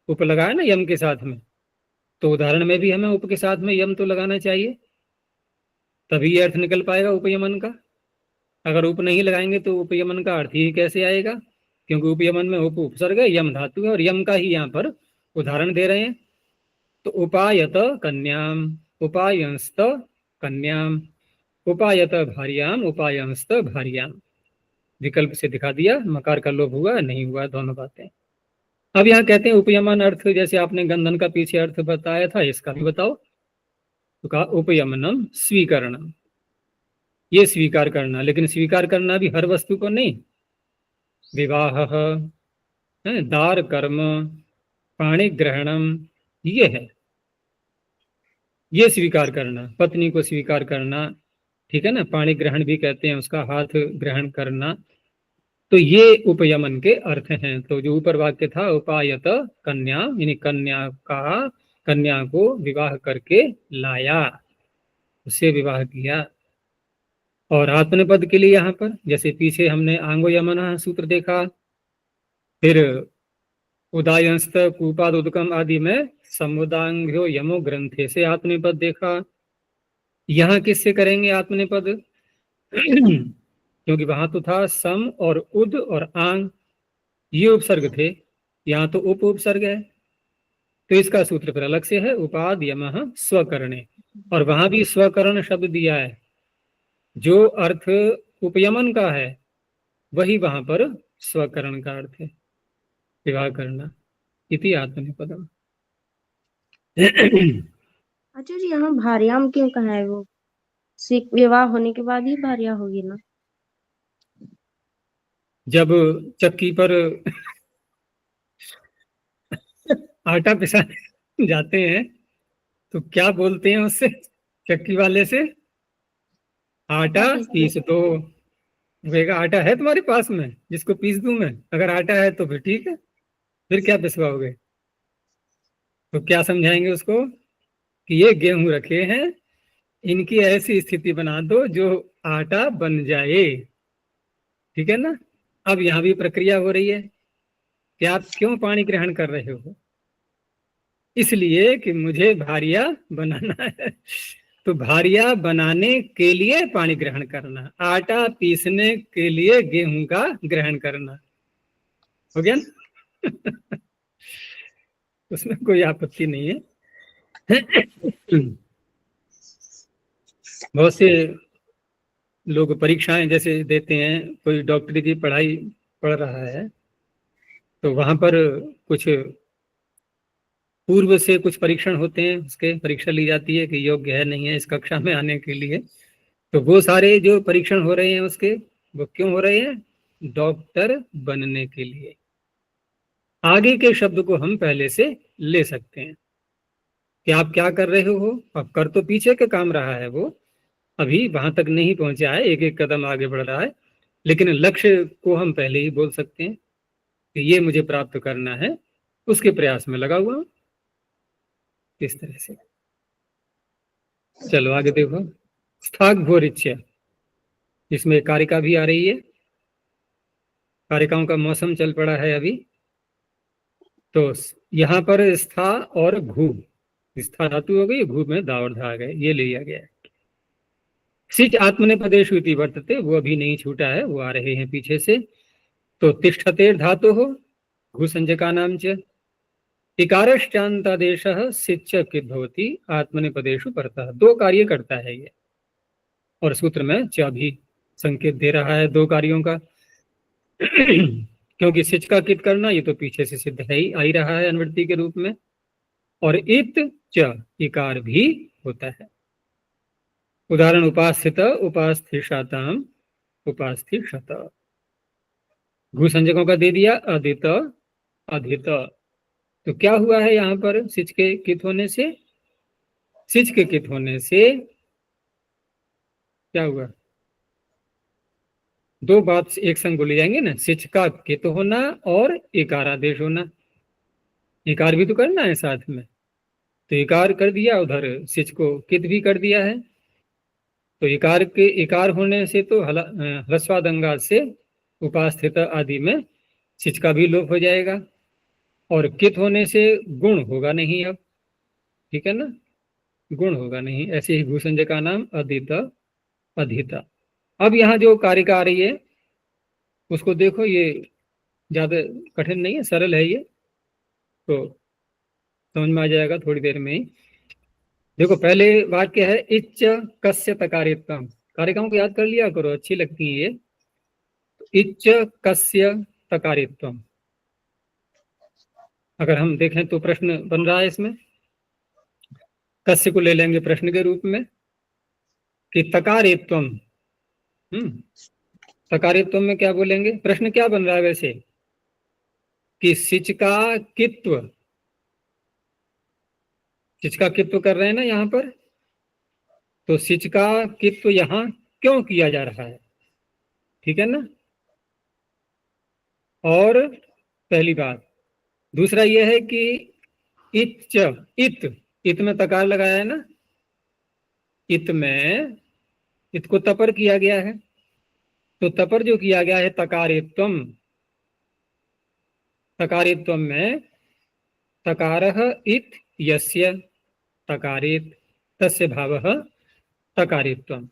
उप लगाया ना यम के साथ में, तो उदाहरण में भी हमें उप के साथ में यम तो लगाना चाहिए, तभी ये अर्थ निकल पाएगा उपयमन का। अगर उप नहीं लगाएंगे तो उपयमन का अर्थ ही कैसे आएगा, क्योंकि उपयमन में उप उपसर्ग है, यम धातु है, और यम का ही यहाँ पर उदाहरण दे रहे हैं। तो उपायत कन्याम, उपायंस्त कन्याम, उपायत भार्याम, उपायंस्त भार्याम, विकल्प से दिखा दिया। मकार का लोप हुआ नहीं हुआ, दोनों बातें। अब यहाँ कहते हैं उपयमन अर्थ, जैसे आपने गंधन का पीछे अर्थ बताया था, इसका भी बताओ। तो कहा उपयमनम स्वीकरणम, ये स्वीकार करना, लेकिन स्वीकार करना भी हर वस्तु को नहीं। विवाह, दार कर्म, पाणी ग्रहणम, ये है, ये स्वीकार करना, पत्नी को स्वीकार करना, ठीक है ना, पाणी ग्रहण भी कहते हैं उसका, हाथ ग्रहण करना। तो ये उपयमन के अर्थ हैं। तो जो ऊपर वाक्य था उपायत कन्या, यानी कन्या को विवाह करके लाया, उससे विवाह किया। और आत्मनेपद के लिए यहाँ पर जैसे पीछे हमने आंगो यमन सूत्र देखा, फिर उदायंस्त कूपाद उदकम आदि में समुदांग्यो यमो ग्रंथे से आत्मनेपद देखा। यहाँ किससे करेंगे आत्मनेपद? क्योंकि वहां तो था सम और उद और आंग, ये उपसर्ग थे, यहाँ तो उप उपसर्ग है, तो इसका सूत्र फिर अलग से है, उपाद यमः स्वकरणे। और वहां भी स्वकरण शब्द दिया है, जो अर्थ उपयमन का है वही वहां पर स्वकरण का अर्थ है, विवाह करना, इति आत्मनेपदम। अच्छा जी, यहाँ भार्याम क्यों कहा है? वो विवाह होने के बाद ही भार्या होगी ना? जब चक्की पर आटा पिसाने जाते हैं तो क्या बोलते हैं उससे, चक्की वाले से? आटा पीस दो। कहेगा आटा है तुम्हारे पास में जिसको पीस दूं मैं? अगर आटा है तो फिर ठीक है, फिर क्या पिसवाओगे? तो क्या समझाएंगे उसको कि ये गेहूं रखे हैं, इनकी ऐसी स्थिति बना दो जो आटा बन जाए, ठीक है ना। अब यहाँ भी प्रक्रिया हो रही है कि आप क्यों पानी ग्रहण कर रहे हो? इसलिए कि मुझे भारिया बनाना है। तो भारिया बनाने के लिए पानी ग्रहण करना, आटा पीसने के लिए गेहूं का ग्रहण करना, हो गया ना? उसमें कोई आपत्ति नहीं है। बहुत से लोग परीक्षाएं जैसे देते हैं, कोई डॉक्टरी की पढ़ाई पढ़ रहा है तो वहां पर कुछ पूर्व से कुछ परीक्षण होते हैं, उसके परीक्षा ली जाती है कि योग्य है नहीं है इस कक्षा में आने के लिए। तो वो सारे जो परीक्षण हो रहे हैं उसके, वो क्यों हो रहे हैं? डॉक्टर बनने के लिए। आगे के शब्द को हम पहले से ले सकते हैं कि आप क्या कर रहे हो। अब कर तो पीछे के काम रहा है, वो अभी वहां तक नहीं पहुंचा है, एक एक कदम आगे बढ़ रहा है, लेकिन लक्ष्य को हम पहले ही बोल सकते हैं कि ये मुझे प्राप्त करना है, उसके प्रयास में लगा हुआ हूं, इस तरह से। चलो आगे देखो, स्थाक भोरिच्य, इसमें कारिका भी आ रही है, कारिकाओं का मौसम चल पड़ा है अभी। तो यहाँ पर स्था और घू, स्था धातु हो गई, घू में दा और धा आ गए, ये लिया गया है। सिच आत्मनेपदेषु इति वर्तते, वो अभी नहीं छूटा है, वो आ रहे हैं पीछे से। तो तिष्ठतेर धातु हो घू संज्ञका नाम च, इकारश्चान्तादेशः सिच्च कित भवति आत्मनेपदेषु परतः, दो कार्य करता है ये, और सूत्र में च भी संकेत दे रहा है दो कार्यों का। क्योंकि सिच का कित करना ये तो पीछे से सिद्ध है ही, आ ही रहा है अनुवृत्ति के रूप में, और इत च इकार भी होता है। उदाहरण उपास्थित उपास्थिषाताम उपास्थिषत, घू संज्ञकों का दे दिया, अदित अधित। तो क्या हुआ है यहाँ पर सिच के कित होने से? सिच के कित होने से क्या हुआ? दो बात एक संग बोली जाएंगे ना, सिच का कित होना और इकारादेश होना। इकार भी तो करना है साथ में, तो इकार कर दिया, उधर सिच को कित भी कर दिया है। तो इकार के इकार होने से तो ह्रस्वादंगा से उपास्थित आदि में सिच का भी लोप हो जाएगा, और कित होने से गुण होगा नहीं अब, ठीक है ना, गुण होगा नहीं। ऐसे ही भूसंजय का नाम अदित अधिता। अब यहाँ जो कारिका आ रही है उसको देखो, ये ज्यादा कठिन नहीं है, सरल है ये, तो समझ में आ जाएगा थोड़ी देर में ही। देखो पहले वाक्य है इच्च कस्य तकारित्वम। कारिकाओं को याद कर लिया करो, अच्छी लगती है ये। तो इच्च कस्य तकारित्वम, अगर हम देखें तो प्रश्न बन रहा है इसमें, कस्य को ले लेंगे प्रश्न के रूप में कि तकारित्वम। तकारित्वम में क्या बोलेंगे, प्रश्न क्या बन रहा है वैसे कि सिच का कित्व, सिच का कित्व कर रहे हैं ना यहाँ पर, तो सिच का कित्व यहाँ क्यों किया जा रहा है, ठीक है ना। और पहली बात, दूसरा यह है कि इच्च, इत में तकार लगाया है ना, इत में इत को तपर किया गया है, तो तपर जो किया गया है तकारित्वम, तकारित्वम में तकारः इत यस्य तकारित तस्य भावः तकारित्वम।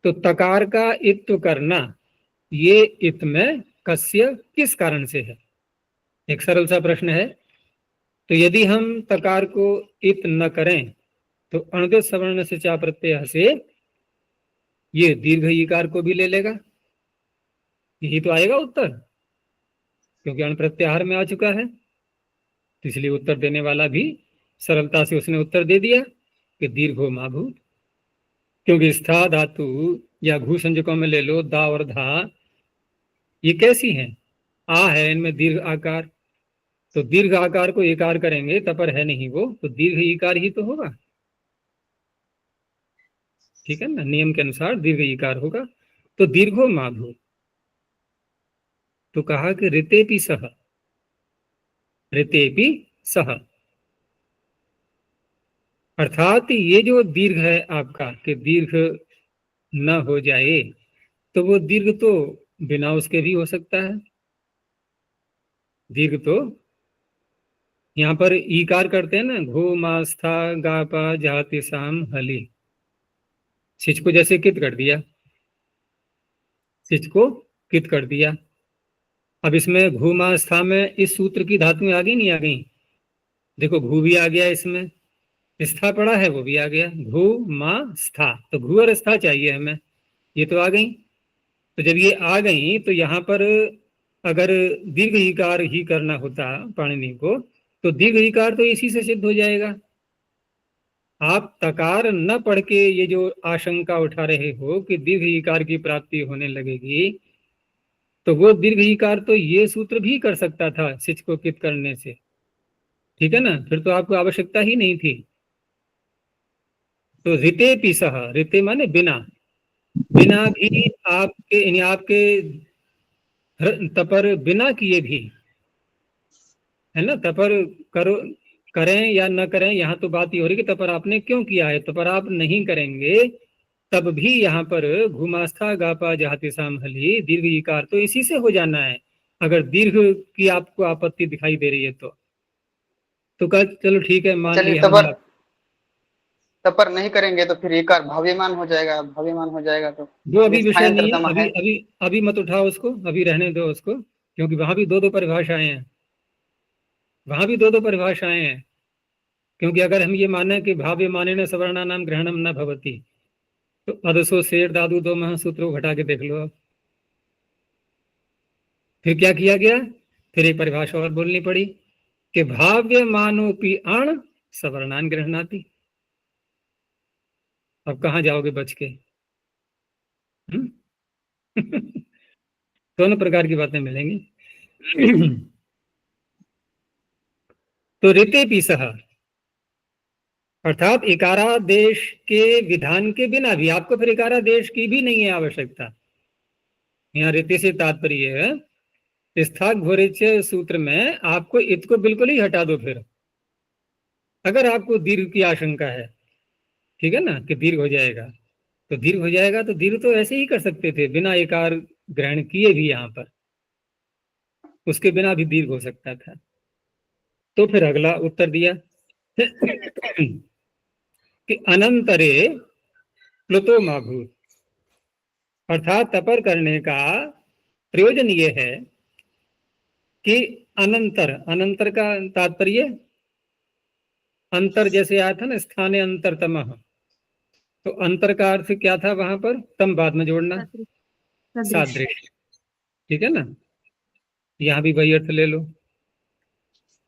तो तकार का इत्व करना ये इत में कस्य किस कारण से है, एक सरल सा प्रश्न है। तो यदि हम तकार को इत न करें तो अणुदित सवर्ण से चा प्रत्यय से ये दीर्घ ईकार को भी ले लेगा, यही तो आएगा उत्तर, क्योंकि अण प्रत्याहार में आ चुका है। तो इसलिए उत्तर देने वाला भी सरलता से उसने उत्तर दे दिया कि दीर्घो माभूत, क्योंकि स्था धातु या घू संज्ञकों में ले लो दा और धा, ये कैसी हैं, आ है इनमें दीर्घ आकार, तो दीर्घ आकार को एकार करेंगे, तपर है नहीं वो, तो दीर्घ ईकार ही तो होगा, ठीक है ना, नियम के अनुसार दीर्घ ईकार होगा। तो दीर्घो माभूत, तो कहा कि ऋतेपि सह, ऋतेपि सह, अर्थात ये जो दीर्घ है आपका कि दीर्घ न हो जाए, तो वो दीर्घ तो बिना उसके भी हो सकता है। दीर्घ तो यहाँ पर ईकार करते हैं ना, घो मास्था गापा जाति साम हली, सिच को जैसे कित कर दिया, सिच को कित कर दिया। अब इसमें घू मास्था में इस सूत्र की धातुएं आ गई नहीं आ गई, देखो घू भी आ गया, इसमें स्था पड़ा है वो भी आ गया, घू मा स्था, तो घू और स्था चाहिए हमें, ये तो आ गई। तो जब ये आ गई तो यहाँ पर अगर दीर्घ ईकार ही करना होता पाणिनि को, तो दीर्घ ईकार तो इसी से सिद्ध हो जाएगा। आप तकार न पढ़ के ये जो आशंका उठा रहे हो कि दीर्घ ईकार की प्राप्ति होने लगेगी, तो वो दीर्घ ईकार तो ये सूत्र भी कर सकता था सिच को कित करने से, ठीक है ना, फिर तो आपको आवश्यकता ही नहीं थी। तो ऋते पिसह, ऋते माने बिना, बिना भी आपके यानी आपके तपर बिना किए भी, है ना, तपर करो, करें या न करें, यहाँ तो बात ये हो रही कि तपर आपने क्यों किया है, तपर आप नहीं करेंगे तब भी यहाँ पर घुमास्था गापा जहाति सामहली दीर्घ ईकार तो इसी से हो जाना है, अगर दीर्घ की आपको आपत्ति दिखाई दे रही है तो कल चलो ठीक है, मान चलिए लिया तपर, हमने। तपर नहीं करेंगे तो फिर एकार भाव्यमान हो जाएगा, भाव्यमान हो जाएगा तो वो अभी विषय स्थानांतर नहीं है, समा अभी है। अभी अभी मत उठाओ उसको, अभी रहने दो उसको, क्योंकि वहां भी दो दो परिभाषाएं हैं, वहां भी दो दो परिभाषाएं हैं। क्योंकि अगर हम ये माने कि भाव्य माने न सवर्णा नाम ग्रहणम न भवती, तो अदसो शेर दादू दो महासूत्र को घटा के देख लो। अब फिर क्या किया गया, फिर एक परिभाषा और बोलनी पड़ी कि भाव्य मानोपि अण सवर्णान ग्रहणाति। अब कहाँ जाओगे बच के, दोनों प्रकार की बातें मिलेंगी। तो ऋते पिसह, अर्थात इकारादेश के विधान के बिना भी आपको फिर इकारादेश की भी नहीं है आवश्यकता, यहाँ रीति से तात्पर्य है स्थाक घोरिच सूत्र में आपको इत को बिल्कुल ही हटा दो। फिर अगर आपको दीर्घ की आशंका है, ठीक है ना, कि दीर्घ हो जाएगा, तो दीर्घ हो जाएगा, तो दीर्घ तो ऐसे ही कर सकते थे बिना एकार ग्रहण किए भी, यहाँ पर उसके बिना भी दीर्घ हो सकता था। तो फिर अगला उत्तर दिया कि अनंतरे प्लुतो माभूत, अर्थात तपर करने का प्रयोजन ये है कि अनंतर, अनंतर का तात्पर्य अंतर, जैसे आया था ना स्थाने अंतर तमः, तो अंतर का अर्थ क्या था वहां पर, तम बाद में जोड़ना, सदृश। सादृश्य, ठीक है ना, यहां भी वही अर्थ ले लो।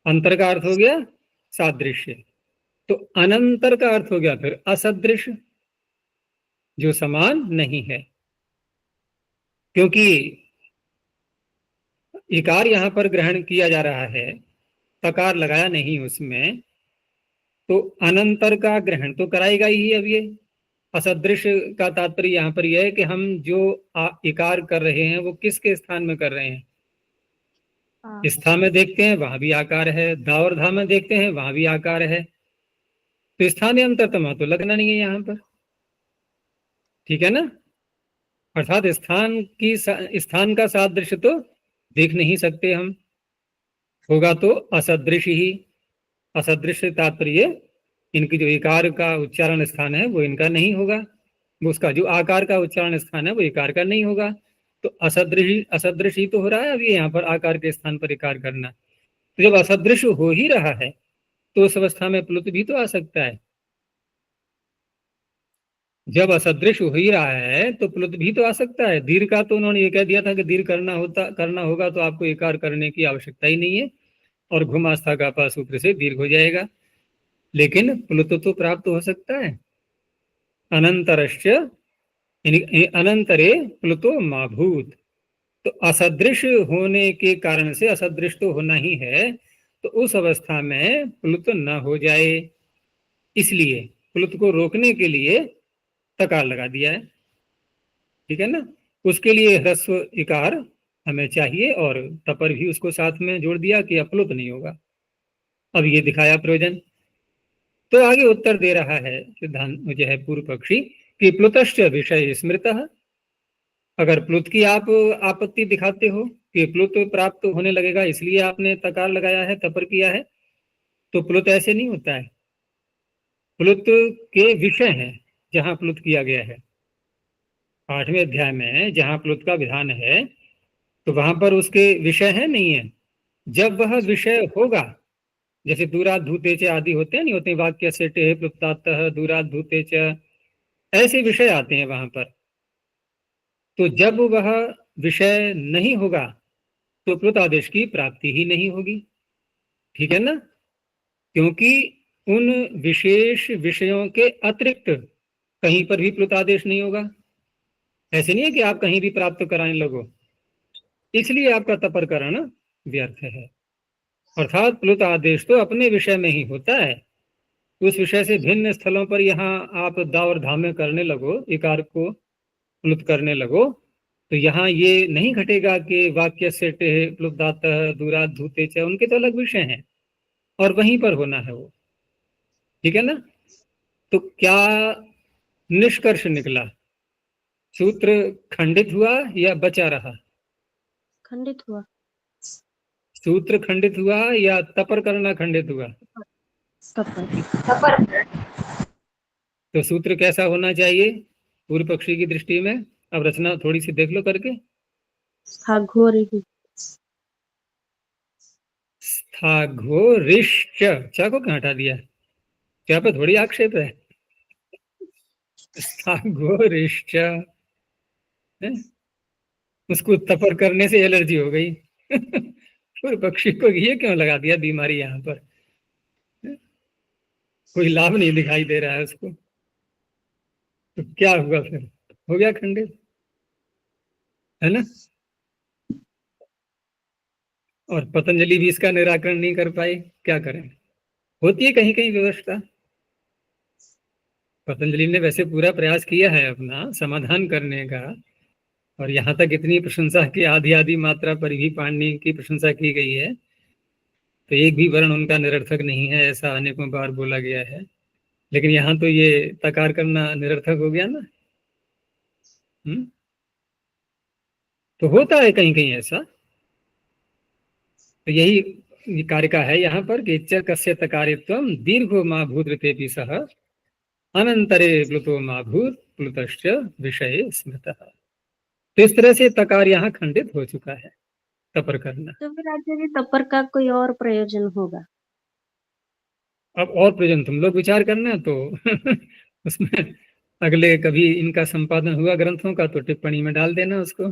अंतर का अर्थ हो गया सादृश्य, तो अनंतर का अर्थ हो गया फिर असदृश, जो समान नहीं है। क्योंकि इकार यहां पर ग्रहण किया जा रहा है, तकार लगाया नहीं उसमें, तो अनंतर का ग्रहण तो कराएगा ही। अब ये असदृश का तात्पर्य यहाँ पर यह है कि हम जो इकार कर रहे हैं वो किसके स्थान में कर रहे हैं। स्था में देखते हैं वहां भी आकार है, धा और धा में देखते हैं वहां भी आकार है, तो स्थानीय अंतरतम तो लगना नहीं है यहाँ पर, ठीक है ना। अर्थात स्थान का सादृश्य तो देख नहीं सकते हम, होगा तो असदृश ही। असदृश तात्पर्य इनकी जो इकार का उच्चारण स्थान है वो इनका नहीं होगा, उसका जो आकार का उच्चारण स्थान है वो इकार का नहीं होगा, तो असदृश ही तो हो रहा है अभी यहाँ पर आकार के स्थान पर इकार करना। तो जब असदृश हो ही रहा है तो उस अवस्था में प्लुत भी तो आ सकता है। जब असदृश हो ही रहा है तो प्लुत भी तो आ सकता है। दीर्घ का तो उन्होंने ये कह दिया था कि दीर्घ करना होगा तो आपको इकार करने की आवश्यकता ही नहीं है, और घुमास्था गापा सूत्र से दीर्घ हो जाएगा। लेकिन प्लुत तो प्राप्त हो सकता है। अनंतरश्च अनंतरे प्लुतो माभूत, तो असदृश होने के कारण से, असदृश तो होना ही है, तो उस अवस्था में प्लुत न हो जाए, इसलिए प्लुत को रोकने के लिए तकार लगा दिया है, ठीक है ना। उसके लिए ह्रस्व इकार हमें चाहिए, और तपर भी उसको साथ में जोड़ दिया कि अप्लुत नहीं होगा। अब ये दिखाया प्रयोजन। तो आगे उत्तर दे रहा है सिद्धांत जो है पूर्व पक्षी कि प्लुतश्च विषय स्मृतः, अगर प्लुत की आप आपत्ति दिखाते हो कि प्लुत प्राप्त होने लगेगा इसलिए आपने तकार लगाया है, तपर किया है, तो प्लुत ऐसे नहीं होता है। प्लुत के विषय हैं जहां प्लुत किया गया है, 8वें अध्याय में जहां प्लुत का विधान है, तो वहां पर उसके विषय है नहीं है। जब वह विषय होगा, जैसे दूरात धूते च आदि होते हैं, नहीं होते वाक्य से टेह प्लुप्तातः दूरात धूते च, ऐसे विषय आते हैं वहां पर। तो जब वह विषय नहीं होगा तो प्लुत आदेश की प्राप्ति ही नहीं होगी, ठीक है ना। क्योंकि उन विशेष विषयों के अतिरिक्त कहीं पर भी प्लुत आदेश नहीं होगा। ऐसे नहीं है कि आप कहीं भी प्राप्त कराने लगो, इसलिए आपका तपर कराना व्यर्थ है। अर्थात प्लुत आदेश तो अपने विषय में ही होता है, उस विषय से भिन्न स्थलों पर यहाँ आप दा और धा में करने लगो, इकार को प्लुत करने लगो, तो यहाँ ये नहीं घटेगा कि वाक्य से टेह प्लुप्तातः दूरात धूते च, उनके तो अलग विषय हैं और वहीं पर होना है वो, ठीक है ना। तो क्या निष्कर्ष निकला, सूत्र खंडित हुआ या बचा रहा? खंडित हुआ। सूत्र खंडित हुआ या तपर करना खंडित हुआ? तपर। तपर। तो सूत्र कैसा होना चाहिए पूर्व पक्षी की दृष्टि में? अब रचना थोड़ी सी देख लो करके। स्थाघोरिः। स्थाघोरिश्च, चा को क्यों हटा दिया? क्या पे थोड़ी आक्षेप है? स्थाघोरिश्च, उसको तपर करने से एलर्जी हो गई पूर्व पक्षी को ये क्यों लगा दिया बीमारी यहाँ पर? कोई लाभ नहीं दिखाई दे रहा है उसको, तो क्या हुआ फिर? हो गया खंडित, है ना। और पतंजलि भी इसका निराकरण नहीं कर पाए, क्या करें। होती है कहीं कहीं व्यवस्था। पतंजलि ने वैसे पूरा प्रयास किया है अपना समाधान करने का, और यहाँ तक इतनी प्रशंसा की आधी आधी मात्रा पर भी पाणिनि की प्रशंसा की गई है, तो एक भी वर्ण उनका निरर्थक नहीं है, ऐसा अनेकों बार बोला गया है। लेकिन यहाँ तो ये तकार करना निरर्थक हो गया ना। तो होता है कहीं कहीं ऐसा। तो यही कारिका है यहाँ पर कि च कस्य तकारित्वम दीर्घो मा भूतृतेपि सह अनंतरे प्लुतो मा भूत प्लुतश्च विषय स्मृतः। तो इस तरह से तकार यहाँ खंडित हो चुका है, तपर करना। तो फिर आचार्य तपर का कोई और प्रयोजन होगा? अब और प्रयोजन तुम लोग विचार करना तो उसमें अगले कभी इनका संपादन हुआ ग्रंथों का तो टिप्पणी में डाल देना उसको।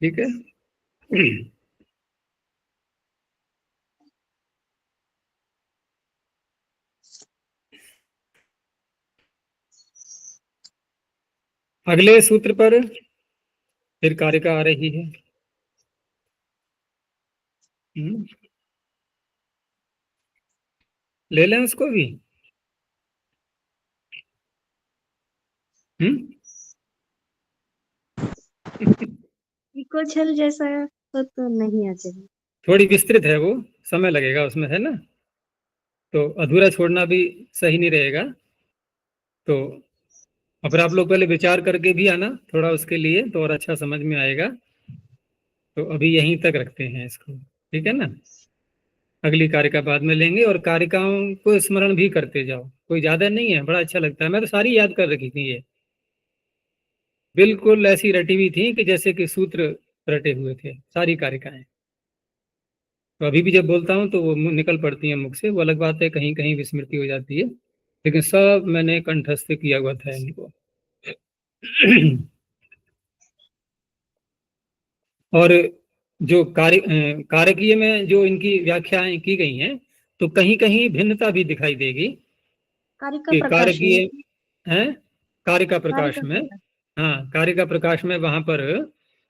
ठीक है। अगले सूत्र पर फिर कारिका आ रही है। ले लें उसको भी। इको छल जैसा तो नहीं आचार्य। थोड़ी विस्तृत है वो, समय लगेगा उसमें, है ना, तो अधूरा छोड़ना भी सही नहीं रहेगा। तो अब आप लोग पहले विचार करके भी आना थोड़ा उसके लिए, तो और अच्छा समझ में आएगा। तो अभी यहीं तक रखते हैं इसको, ठीक है ना। अगली कारिका बाद में लेंगे, और कारिकाओं को स्मरण भी करते जाओ, कोई ज्यादा नहीं है, बड़ा अच्छा लगता है। मैं तो सारी याद कर रखी थी, ये बिल्कुल ऐसी रटी हुई थी कि जैसे कि सूत्र रटे हुए थे सारी कारिकाएं। तो अभी भी जब बोलता हूँ तो वो निकल पड़ती है मुख से। वो अलग बात है कहीं कहीं विस्मृति हो जाती है, लेकिन सब मैंने कंठस्थ किया हुआ था इनको। और जो कारकीय में जो इनकी व्याख्याएं की गई हैं, तो कहीं कहीं भिन्नता भी दिखाई देगी कारिका कि प्रकाश में। कारकीय है, कारिका प्रकाश कारिका में। प्रकाश। हाँ, कारिका प्रकाश में वहां पर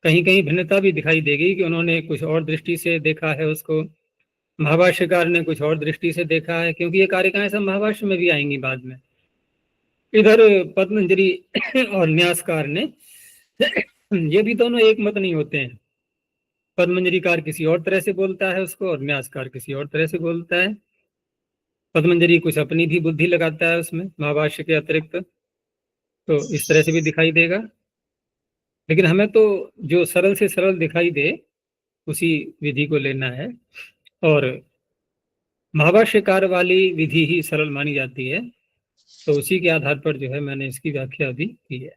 कहीं कहीं भिन्नता भी दिखाई देगी कि उन्होंने कुछ और दृष्टि से देखा है उसको, महाभाष्यकार ने कुछ और दृष्टि से देखा है, क्योंकि ये कारिकाएं सब महाभाष्य में भी आएंगी बाद में। इधर पद्मंजरी और न्यासकार ने ये भी दोनों एक मत नहीं होते हैं। पद्मंजरीकार किसी और तरह से बोलता है उसको, और न्यासकार किसी और तरह से बोलता है। पद्मंजरी कुछ अपनी भी बुद्धि लगाता है उसमें महाभाष्य के अतिरिक्त, तो इस तरह से भी दिखाई देगा। लेकिन हमें तो जो सरल से सरल दिखाई दे उसी विधि को लेना है, और महाभाष्यकार वाली विधि ही सरल मानी जाती है, तो उसी के आधार पर जो है मैंने इसकी व्याख्या भी की है।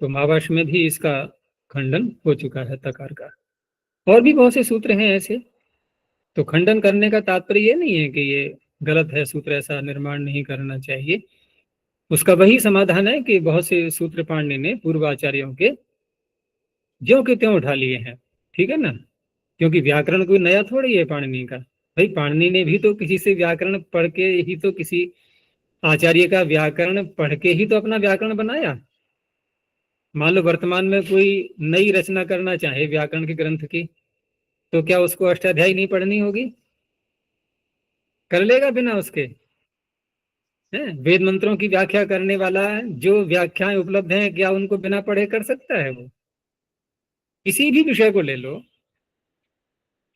तो महाभाष्य में भी इसका खंडन हो चुका है तकार का। और भी बहुत से सूत्र हैं ऐसे। तो खंडन करने का तात्पर्य ये नहीं है कि ये गलत है सूत्र, ऐसा निर्माण नहीं करना चाहिए। उसका वही समाधान है कि बहुत से सूत्र पाणिनि ने पूर्वाचार्यों के ज्यों के त्यों उठा लिए हैं, ठीक है ना। क्योंकि व्याकरण कोई नया थोड़ी है पाणिनि का। भाई पाणिनि ने भी तो किसी से व्याकरण पढ़ के ही तो, किसी आचार्य का व्याकरण पढ़ के ही तो अपना व्याकरण बनाया। मान लो वर्तमान में कोई नई रचना करना चाहे व्याकरण के ग्रंथ की, तो क्या उसको अष्टाध्यायी नहीं पढ़नी होगी? कर लेगा बिना उसके? है वेद मंत्रों की व्याख्या करने वाला जो व्याख्याएं उपलब्ध हैं, क्या उनको बिना पढ़े कर सकता है वो? किसी भी विषय को ले लो,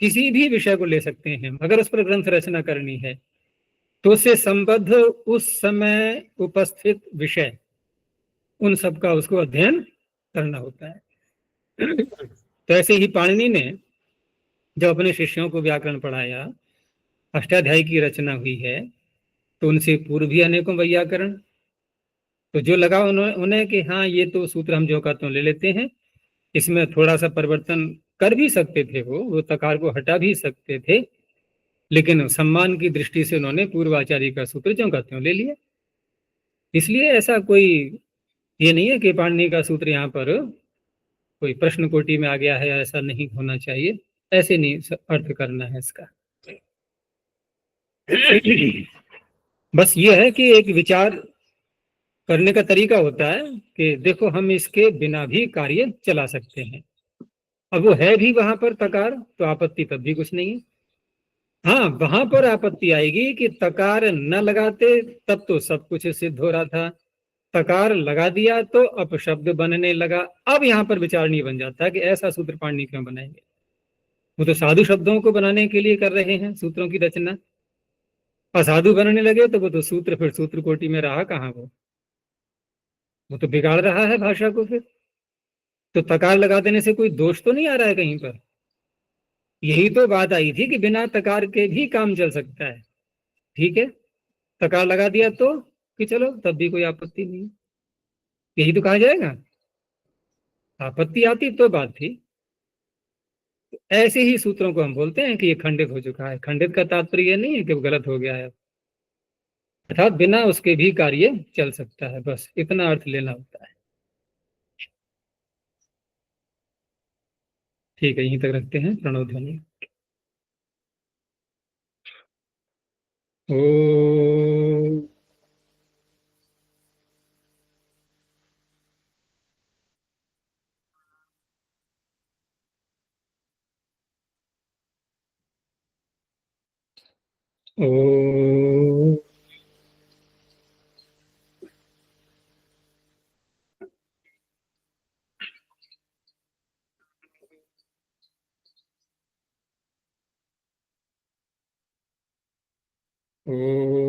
किसी भी विषय को ले सकते हैं, अगर उस पर ग्रंथ रचना करनी है तो उससे संबद्ध उस समय उपस्थित विषय, उन सब का उसको अध्ययन करना होता है। तो ऐसे ही पाणिनि ने जब अपने शिष्यों को व्याकरण पढ़ाया, अष्टाध्यायी की रचना हुई है, तो उनसे पूर्व भी अनेकों वैयाकरण, तो जो लगा उन्हें कि हाँ ये तो सूत्र हम जो का त्यों ले लेते हैं, इसमें थोड़ा सा परिवर्तन कर भी सकते थे, वो तकार को हटा भी सकते थे, लेकिन सम्मान की दृष्टि से उन्होंने पूर्वाचार्य का सूत्र ज्यों का त्यों ले लिया। इसलिए ऐसा कोई ये नहीं है कि पाणिनि का सूत्र यहाँ पर कोई प्रश्न कोटि में आ गया है, ऐसा नहीं होना चाहिए, ऐसे नहीं अर्थ करना है इसका। बस ये है कि एक विचार करने का तरीका होता है कि देखो हम इसके बिना भी कार्य चला सकते हैं। अब वो है भी वहां पर तकार, तो आपत्ति तब भी कुछ नहीं है। हाँ, वहां पर आपत्ति आएगी कि तकार न लगाते तब तो सब कुछ सिद्ध हो रहा था, तकार लगा दिया तो अपशब्द बनने लगा। अब यहाँ पर विचार नहीं बन जाता कि ऐसा सूत्र पाणिनि क्यों बनाएंगे, वो तो साधु शब्दों को बनाने के लिए कर रहे हैं सूत्रों की रचना। असाधु बनने लगे तो वो तो सूत्र फिर सूत्र कोटि में रहा कहाँ, वो तो बिगाड़ रहा है भाषा को फिर। तो तकार लगा देने से कोई दोष तो नहीं आ रहा है कहीं पर। यही तो बात आई थी कि बिना तकार के भी काम चल सकता है। ठीक है, तकार लगा दिया तो कि चलो तब भी कोई आपत्ति नहीं, यही तो कहा जाएगा। आपत्ति आती तो बात थी। ऐसे ही सूत्रों को हम बोलते हैं कि ये खंडित हो चुका है। खंडित का तात्पर्य ये नहीं है कि वो गलत हो गया है, अर्थात बिना उसके भी कार्य चल सकता है, बस इतना अर्थ लेना होता है। ठीक है, यहीं तक रखते हैं। प्रणव ध्वनि। ओ ओ ओ